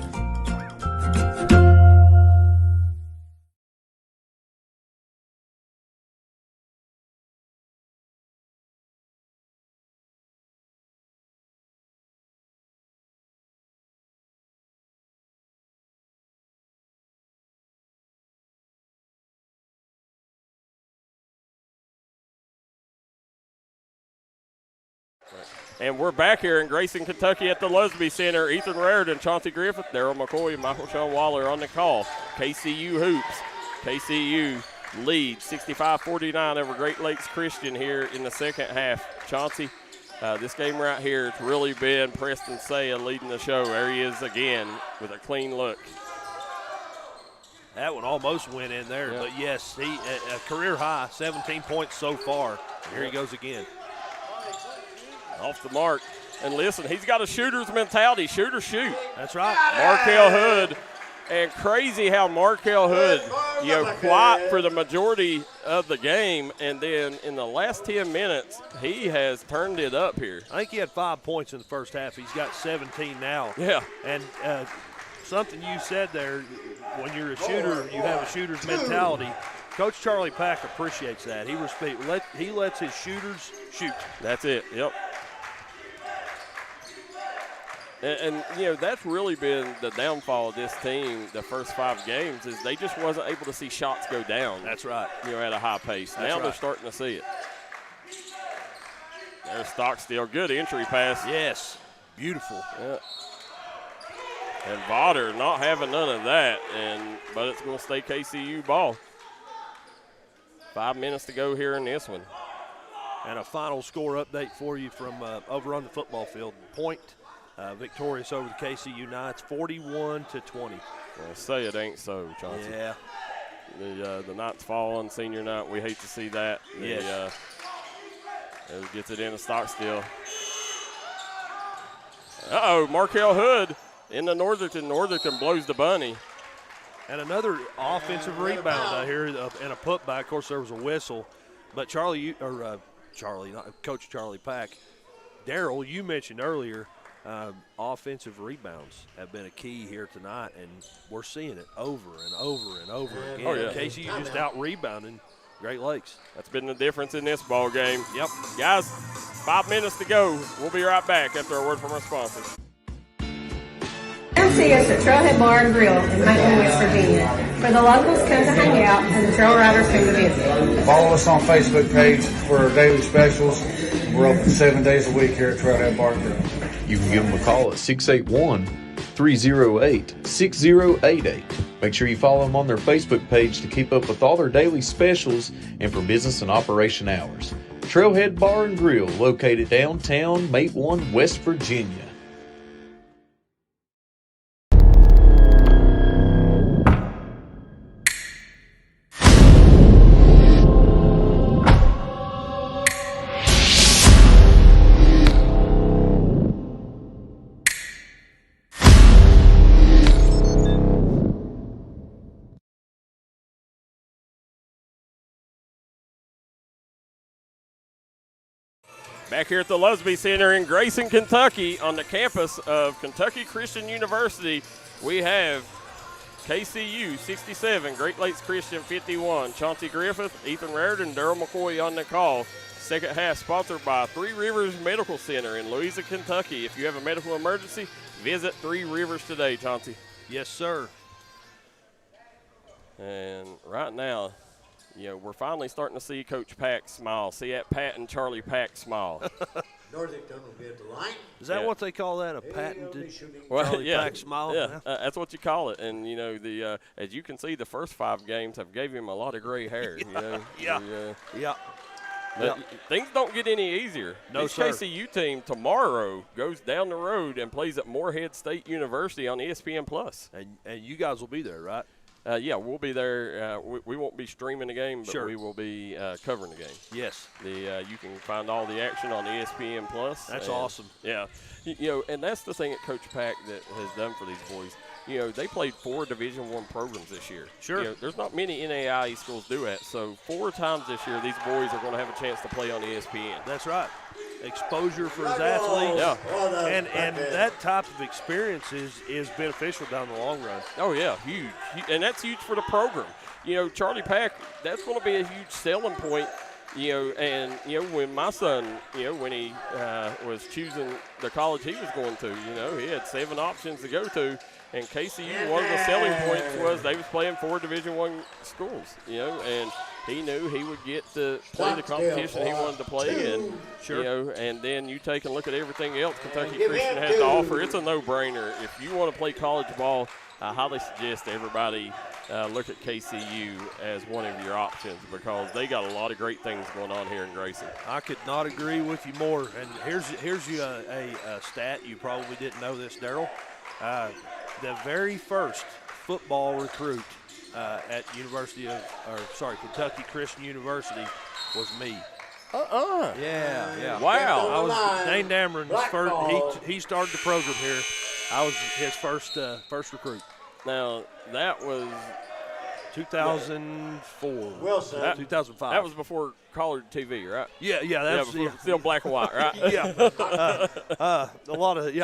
And we're back here in Grayson, Kentucky at the Lusby Center. Ethan Rardon, Chauncey Griffith, Darryl McCoy, and Michael Sean Waller on the call. KCU hoops. KCU leads 65-49 over Great Lakes Christian here in the second half. Chauncey, this game right here, it's really been Preston Saya leading the show. There he is again with a clean look. That one almost went in there, but yes, he a career high, 17 points so far. Here he goes again. Off the mark. And listen, he's got a shooter's mentality. Shoot or shoot. That's right. Markel Hood. And crazy how Markel Hood, quiet for the majority of the game. And then in the last 10 minutes, he has turned it up here. I think he had 5 points in the first half. He's got 17 now. Yeah. And something you said there, when you're a shooter, you have a shooter's mentality. Coach Charlie Pack appreciates that. He lets his shooters shoot. That's it, yep. And that's really been the downfall of this team the first 5 games is they just wasn't able to see shots go down. That's right. At a high pace. Now they're starting to see it. There's Stockstill. Good entry pass. Yes. Beautiful. Yeah. And Vodder not having none of that, but it's going to stay KCU ball. 5 minutes to go here in this one. And a final score update for you from over on the football field. Point victorious over the KCU Knights, 41-20. Well, say it ain't so, Chauncey. Yeah. The Knights fall on senior night. We hate to see that. Yes. Gets it in a Stockstill. Uh-oh, Markel Hood in the Northerton. Northerton blows the bunny. And another offensive rebound out here and a putback. Of course, there was a whistle. But Coach Charlie Pack, Darryl, you mentioned earlier, offensive rebounds have been a key here tonight, and we're seeing it over and over and over again. Oh, yeah. KCU just out-rebounding Great Lakes. That's been the difference in this ball game. Yep. Guys, 5 minutes to go. We'll be right back after a word from our sponsors. Come see us at Trailhead Bar and Grill in Macon, West Virginia. For the locals, come to hang out, and the trail riders come to visit. Follow us on Facebook page for our daily specials. We're open 7 days a week here at Trailhead Bar and Grill. You can give them a call at 681-308-6088. Make sure you follow them on their Facebook page to keep up with all their daily specials and for business and operation hours. Trailhead Bar and Grill, located downtown Matewan, West Virginia. Back here at the Lusby Center in Grayson, Kentucky, on the campus of Kentucky Christian University, we have KCU 67, Great Lakes Christian 51. Chauncey Griffith, Ethan Rardon, Darryl McCoy on the call. Second half sponsored by Three Rivers Medical Center in Louisa, Kentucky. If you have a medical emergency, visit Three Rivers today, Chauncey. Yes, sir. And right now, we're finally starting to see Coach Pack smile. See that Pat and Charlie Pack smile. Northington will be at the line. Is that what they call that, a patented Charlie Pack smile? Yeah, that's what you call it. And, as you can see, the first 5 games have gave him a lot of gray hair. Yeah. But things don't get any easier. No, this sir. KCU team tomorrow goes down the road and plays at Morehead State University on ESPN+. And you guys will be there, right? We'll be there. We won't be streaming the game, but Sure. we will be covering the game. Yes. You can find all the action on ESPN+. That's awesome. Yeah. And that's the thing that Coach Pack that has done for these boys. they played 4 Division I programs this year. Sure. There's not many NAIA schools do that. So 4 times this year, these boys are going to have a chance to play on ESPN. That's right. Exposure for his athletes. Yeah. And that type of experience is beneficial down the long run. Oh, yeah, huge. And that's huge for the program. Charlie Pack, that's going to be a huge selling point. When my son, when he was choosing the college he was going to, he had 7 options to go to. And KCU, one of the selling points was they was playing 4 Division I schools, and he knew he would get to play the competition he wanted to play. And, and then you take and look at everything else Kentucky Christian has to offer. It's a no-brainer. If you want to play college ball, I highly suggest everybody look at KCU as one of your options because they got a lot of great things going on here in Grayson. I could not agree with you more. And here's you a stat. You probably didn't know this, Darryl. The very first football recruit at Kentucky Christian University was me. Yeah. Wow. I was Dane Dameron's first. He started the program here. I was his first recruit. Now, that was 2004. Wilson. 2005. That was before colored TV, right? Yeah. That's still black and white, right? A lot of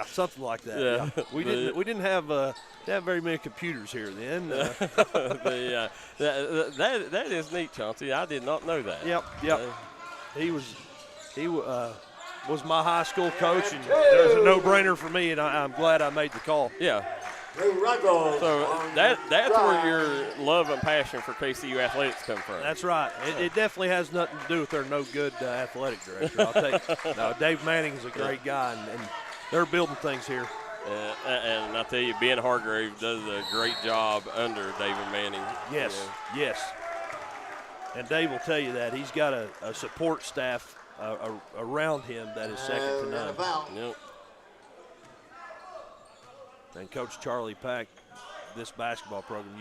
something like that. Yeah. We didn't have very many computers here then. That is neat, Chauncey. I did not know that. Yep. He was my high school coach, and it was a no-brainer for me, and I'm glad I made the call. Yeah. So that's where your love and passion for KCU athletics come from. That's right. It definitely has nothing to do with their no-good athletic director. I'll take it. No, Dave Manning is a great guy, and they're building things here. And I tell you, Ben Hargrave does a great job under David Manning. Yes. And Dave will tell you that. He's got a support staff around him that is second to none. Yep. And Coach Charlie Pack, this basketball program,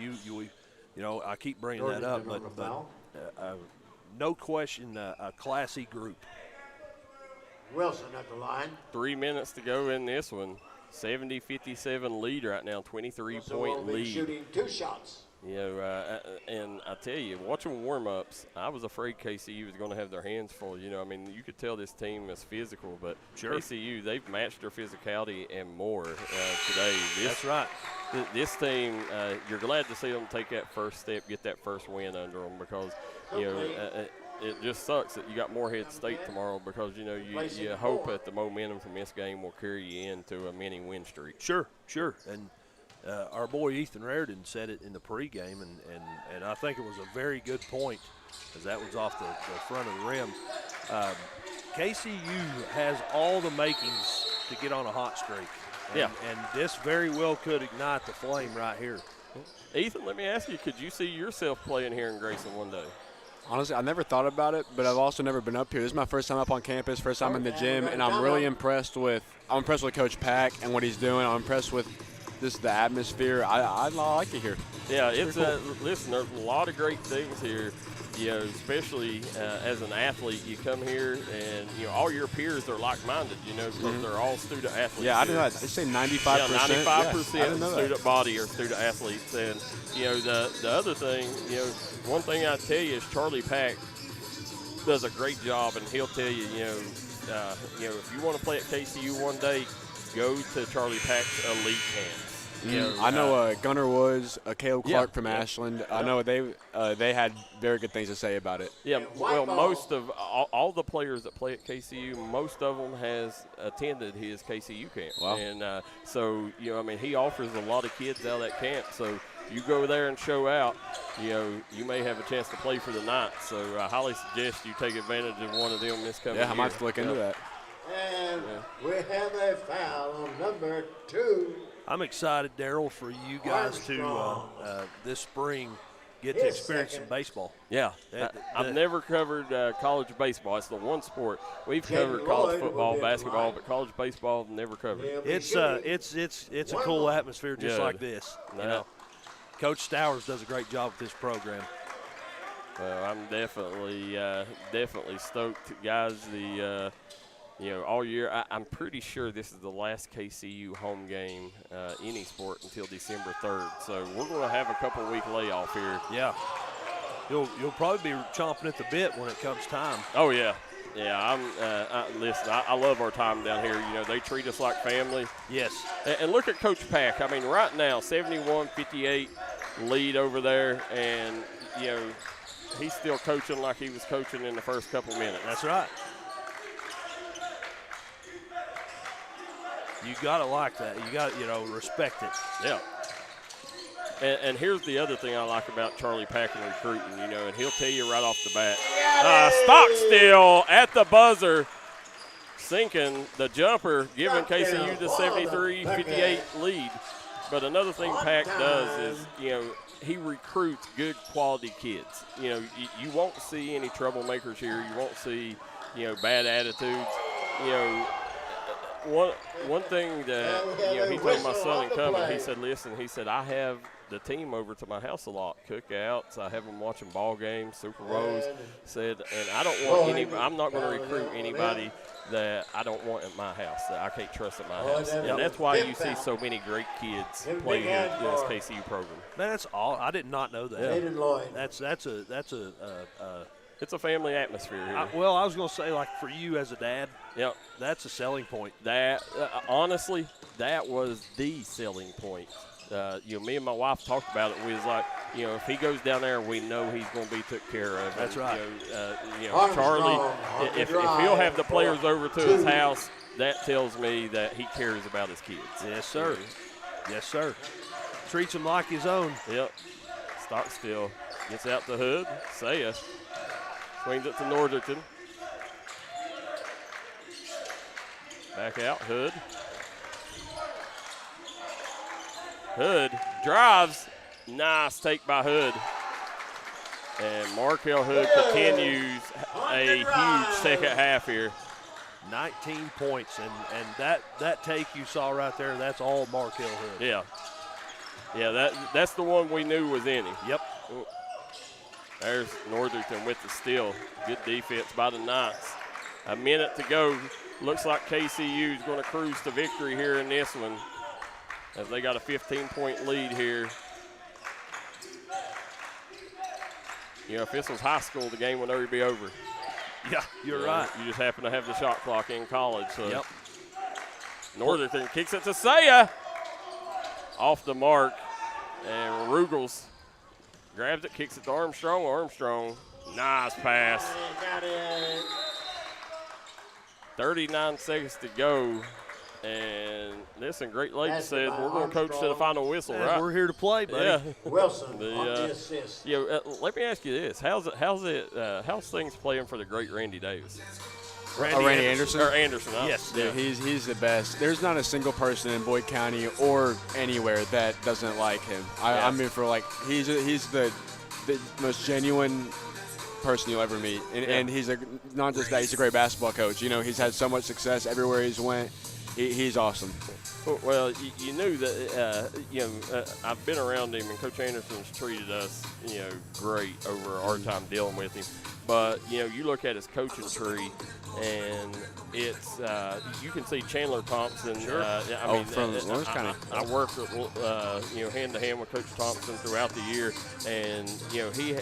I keep bringing that up, but no question, a classy group. Wilson at the line. 3 minutes to go in this one. 70-57 lead right now, 23-point lead. Shooting 2 shots. And I tell you, watching warm-ups, I was afraid KCU was going to have their hands full. You could tell this team is physical, but KCU, they've matched their physicality and more today. That's right. This team, you're glad to see them take that first step, get that first win under them because, it just sucks that you got Morehead State tomorrow because, you hope that the momentum from this game will carry you into a mini win streak. Sure. And our boy Ethan Rardon said it in the pregame, and I think it was a very good point because that was off the front of the rim. KCU has all the makings to get on a hot streak. And this very well could ignite the flame right here. Ethan, let me ask you, could you see yourself playing here in Grayson one day? Honestly, I never thought about it, but I've also never been up here. This is my first time up on campus, first time in the gym, and I'm really impressed with Coach Pack and what he's doing. I'm impressed with the atmosphere. I like it here. Yeah, listen, there's a lot of great things here. Especially as an athlete, you come here and all your peers are like-minded. Because they're all student athletes. Yeah, I didn't know that. They say 95%. 95% of the student body are student athletes, and the other thing, one thing I tell you is Charlie Pack does a great job, and he'll tell you, if you want to play at KCU one day, go to Charlie Pack's elite camps. I know Gunnar Woods, Caleb Clark from Ashland. I know they had very good things to say about it. Yeah, well, most of all the players that play at KCU, most of them has attended his KCU camp. Wow. And so, he offers a lot of kids out of that camp. So you go there and show out, you may have a chance to play for the night. So I highly suggest you take advantage of one of them this coming year. Yeah, I might have to look into that. And we have a foul on number 2. I'm excited, Darryl, for you guys to this spring get to experience some baseball. Yeah. I've never covered college baseball. It's the one sport. We've covered college football, basketball, but college baseball never covered. It's a cool atmosphere just like this. Coach Stowers does a great job with this program. Well, I'm definitely stoked, guys. all year. I'm pretty sure this is the last KCU home game, any sport, until December 3rd. So we're going to have a couple-week layoff here. Yeah. You'll probably be chomping at the bit when it comes time. Oh, yeah. Yeah, listen, I love our time down here. They treat us like family. Yes. And look at Coach Pack. I mean, right now, 71-58 lead over there. And, he's still coaching like he was coaching in the first couple minutes. That's right. You got to like that. You got to, respect it. Yeah. And here's the other thing I like about Charlie Pack and recruiting, and he'll tell you right off the bat. Stockstill at the buzzer, sinking the jumper, giving KCU the 73-58 lead. But another thing Pack does is, he recruits good quality kids. You won't see any troublemakers here. You won't see, bad attitudes. One thing that, he told my son in coming, he said, listen, I have the team over to my house a lot, cookouts. I have them watching ball games, Super Bowls. Said, and I don't want I'm not going to recruit anybody that I don't want at my house, that I can't trust at my house. And that's why you see so many great kids play here in this KCU program. Man, that's all. I did not know that. Yeah. It's a family atmosphere here. I was going to say, like, for you as a dad, yep, that's a selling point. That honestly, that was the selling point. Me and my wife talked about it. We was like, if he goes down there, we know he's going to be took care of. That's right. Charlie, if he'll have the players over to his house, that tells me that he cares about his kids. Yes, sir. Yes, sir. Treats them like his own. Yep. Stockstill gets out the hood. Saya swings it to Northerton. Back out, Hood. Hood drives. Nice take by Hood. And Markel Hood continues a huge second half here. 19 points, and that take you saw right there, that's all Markel Hood. Yeah. Yeah, that's the one we knew was in him. Yep. There's Northerton with the steal. Good defense by the Knights. A minute to go. Looks like KCU is going to cruise to victory here in this one, as they got a 15-point lead here. If this was high school, the game would already be over. Yeah, you're right. You just happen to have the shot clock in college. So. Yep. Northerton kicks it to Saya. Off the mark. And Rugels grabs it, kicks it to Armstrong. Armstrong, nice pass. 39 seconds to go. And listen, Great Lakes says we're going to coach to the final whistle, right? We're here to play, buddy. Yeah. Wilson on the assist. Let me ask you this: how's things playing for the great Randy Davis? Randy Anderson? Or Anderson, yes. Yeah, he's the best. There's not a single person in Boyd County or anywhere that doesn't like him. I mean, he's the most genuine person you'll ever meet, and he's not just that, he's a great basketball coach. He's had so much success everywhere he's went. He's awesome. Well, you knew that, I've been around him, and Coach Anderson's treated us, great over our time dealing with him. But, you look at his coaching tree, and it's you can see Chandler Thompson. Sure. From Lawrence County. I work hand to hand with Coach Thompson throughout the year, and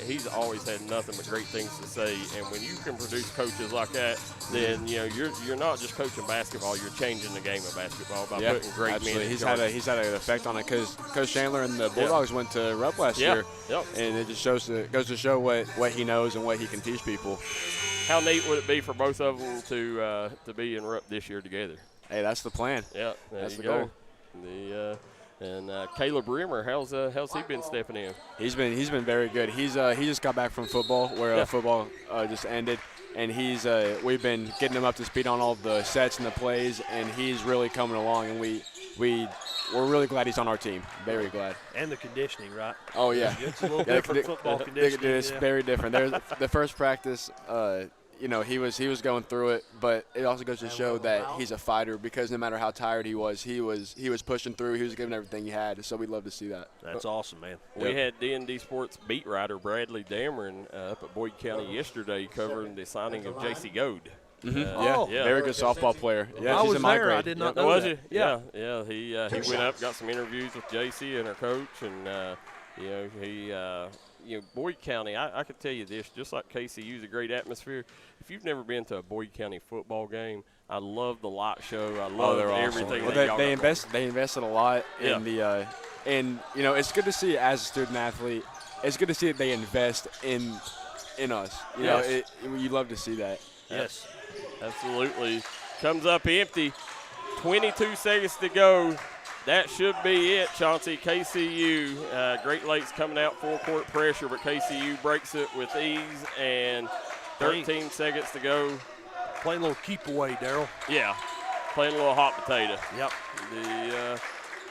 he's always had nothing but great things to say. And when you can produce coaches like that, then you're not just coaching basketball; you're changing the game of basketball by putting great men in charge. He's had an effect on it because Coach Chandler and the Bulldogs went to Rupp last year, and it just goes to show what he knows and what he can teach people. How neat would it be for both of them to be in Rupp this year together? Hey, that's the plan. Yeah, that's the goal. And Caleb Rimmer, how's he been stepping in? He's been very good. He just got back from football where football just ended, and we've been getting him up to speed on all the sets and the plays, and he's really coming along, and we're really glad he's on our team. Very glad. And the conditioning, right? Oh yeah, it's a little different football conditioning. It's very different. There's the first practice. He was going through it, but it also goes to show that he's a fighter because no matter how tired he was pushing through. He was giving everything he had. So we'd love to see that. That's awesome, man. We had D&D Sports beat writer Bradley Dameron up at Boyd County yesterday covering the signing of J.C. Goad. Very good softball player. Yeah, I she's was in my there. grade. I did not know Was that. he? Yeah. He went up, got some interviews with JC and her coach, and Boyd County. I could tell you this, just like KCU's a great atmosphere. If you've never been to a Boyd County football game, I love the light show. I love everything. Well, they invested a lot in the, and it's good to see as a student athlete. It's good to see that they invest in us. You love to see that. Yes, absolutely. Comes up empty. 22 seconds to go. That should be it, Chauncey. KCU, Great Lakes coming out full court pressure, but KCU breaks it with ease, and 13 seconds to go. Playing a little keep away, Darryl. Yeah, playing a little hot potato. Yep.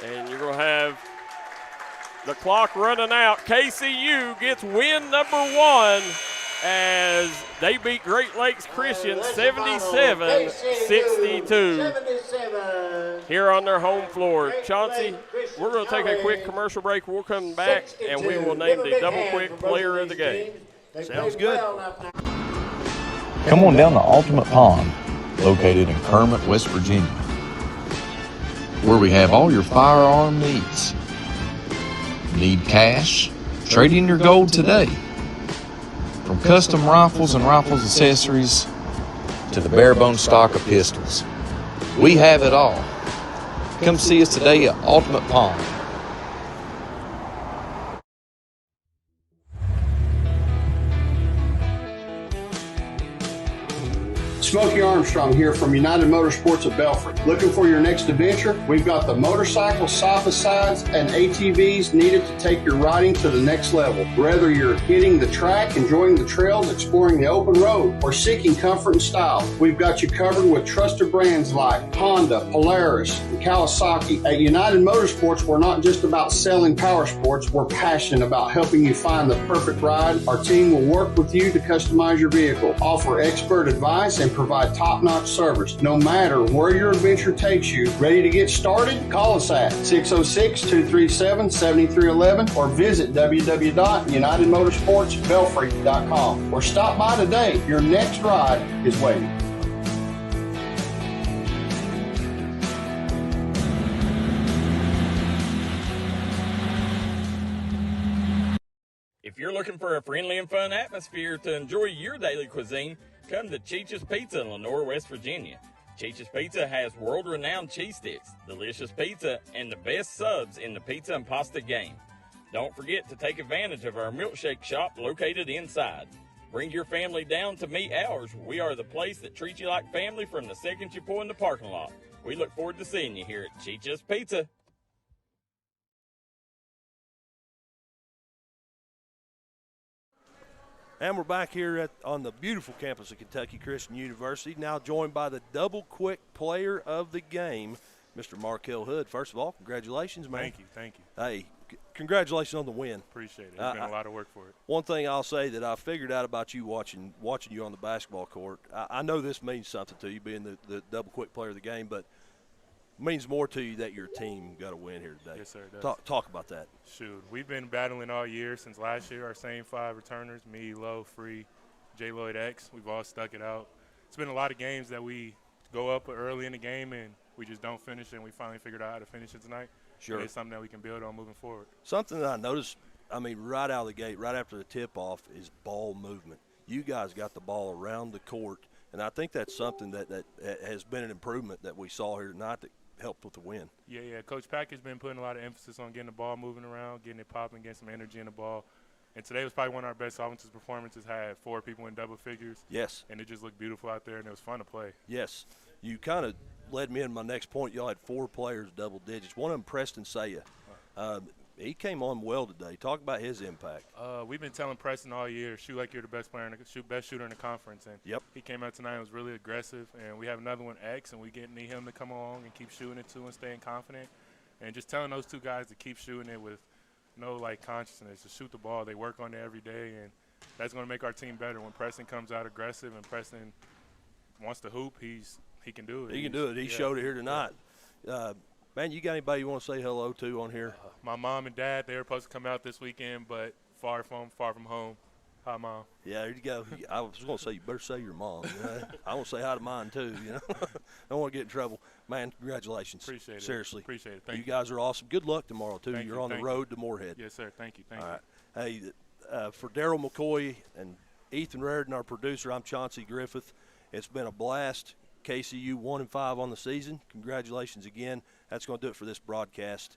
And you're going to have the clock running out. KCU gets win number 1 as they beat Great Lakes Christian 77-62 here on their home floor. Chauncey, we're going to take a quick commercial break. We'll come back, and we will name the double quick player of the game. Sounds good. Come on down to Ultimate Pond, located in Kermit, West Virginia, where we have all your firearm needs. Need cash? Trade in your gold today. From custom rifles and rifles accessories to the bare bone stock of pistols, we have it all. Come see us today at Ultimate Pond. Smokey Armstrong here from United Motorsports of Belfry. Looking for your next adventure? We've got the motorcycles, side-by-sides, and ATVs needed to take your riding to the next level. Whether you're hitting the track, enjoying the trails, exploring the open road, or seeking comfort and style, we've got you covered with trusted brands like Honda, Polaris, and Kawasaki. At United Motorsports, we're not just about selling power sports, we're passionate about helping you find the perfect ride. Our team will work with you to customize your vehicle, offer expert advice, and provide top-notch service. No matter where your adventure takes you, ready to get started? Call us at 606-237-7311 or visit www.unitedmotorsportsbelfry.com or stop by today. Your next ride is waiting. If you're looking for a friendly and fun atmosphere to enjoy your daily cuisine, come to Cheech's Pizza in Lenore, West Virginia. Cheech's Pizza has world-renowned cheese sticks, delicious pizza, and the best subs in the pizza and pasta game. Don't forget to take advantage of our milkshake shop located inside. Bring your family down to meet ours. We are the place that treats you like family from the second you pull in the parking lot. We look forward to seeing you here at Cheech's Pizza. And we're back here on the beautiful campus of Kentucky Christian University, now joined by the double quick player of the game, Mr. Markel Hood. First of all, congratulations, man. Thank you. Hey, congratulations on the win. Appreciate it. It's been a lot of work for it. One thing I'll say that I figured out about you watching you on the basketball court, I know this means something to you, being the double quick player of the game, but means more to you that your team got a win here today. Yes, sir. It does. Talk about that. Shoot, we've been battling all year since last year. Our same 5 returners, me, Lowe, Free, J. Lloyd X. We've all stuck it out. It's been a lot of games that we go up early in the game and we just don't finish, and we finally figured out how to finish it tonight. Sure. And it's something that we can build on moving forward. Something that I noticed, right out of the gate, right after the tip-off, is ball movement. You guys got the ball around the court, and I think that's something that has been an improvement that we saw here tonight that helped with the win. Yeah. Coach Pack has been putting a lot of emphasis on getting the ball moving around, getting it popping, getting some energy in the ball. And today was probably one of our best offensive performances. Had 4 people in double figures. Yes. And it just looked beautiful out there, and it was fun to play. Yes. You kind of led me into my next point. Y'all had 4 players double digits. One of them, Preston Saya. He came on well today. Talk about his impact. We've been telling Preston all year, shoot like you're the best player, best shooter in the conference. And he came out tonight and was really aggressive. And we have another one, X, and we need him to come along and keep shooting it too and staying confident. And just telling those 2 guys to keep shooting it with no consciousness, to shoot the ball. They work on it every day, and that's going to make our team better. When Preston comes out aggressive and Preston wants to hoop, he can do it. He can do it. He showed it here tonight. Man, you got anybody you want to say hello to on here? My mom and dad, they were supposed to come out this weekend, but far from home. Hi, Mom. Yeah, there you go. I was going to say you better say your mom. You know? I want to say hi to mine too. You know, don't want to get in trouble. Man, congratulations. Appreciate it. Seriously. Appreciate it. Thank you. You guys are awesome. Good luck tomorrow too. You're on the road to Moorhead. Yes, sir. Thank you. Thank All you. right. Hey, for Darryl, McCoy, and Ethan Rardon, our producer, I'm Chauncey Griffith. It's been a blast. KCU 1-5 on the season. Congratulations again. That's going to do it for this broadcast.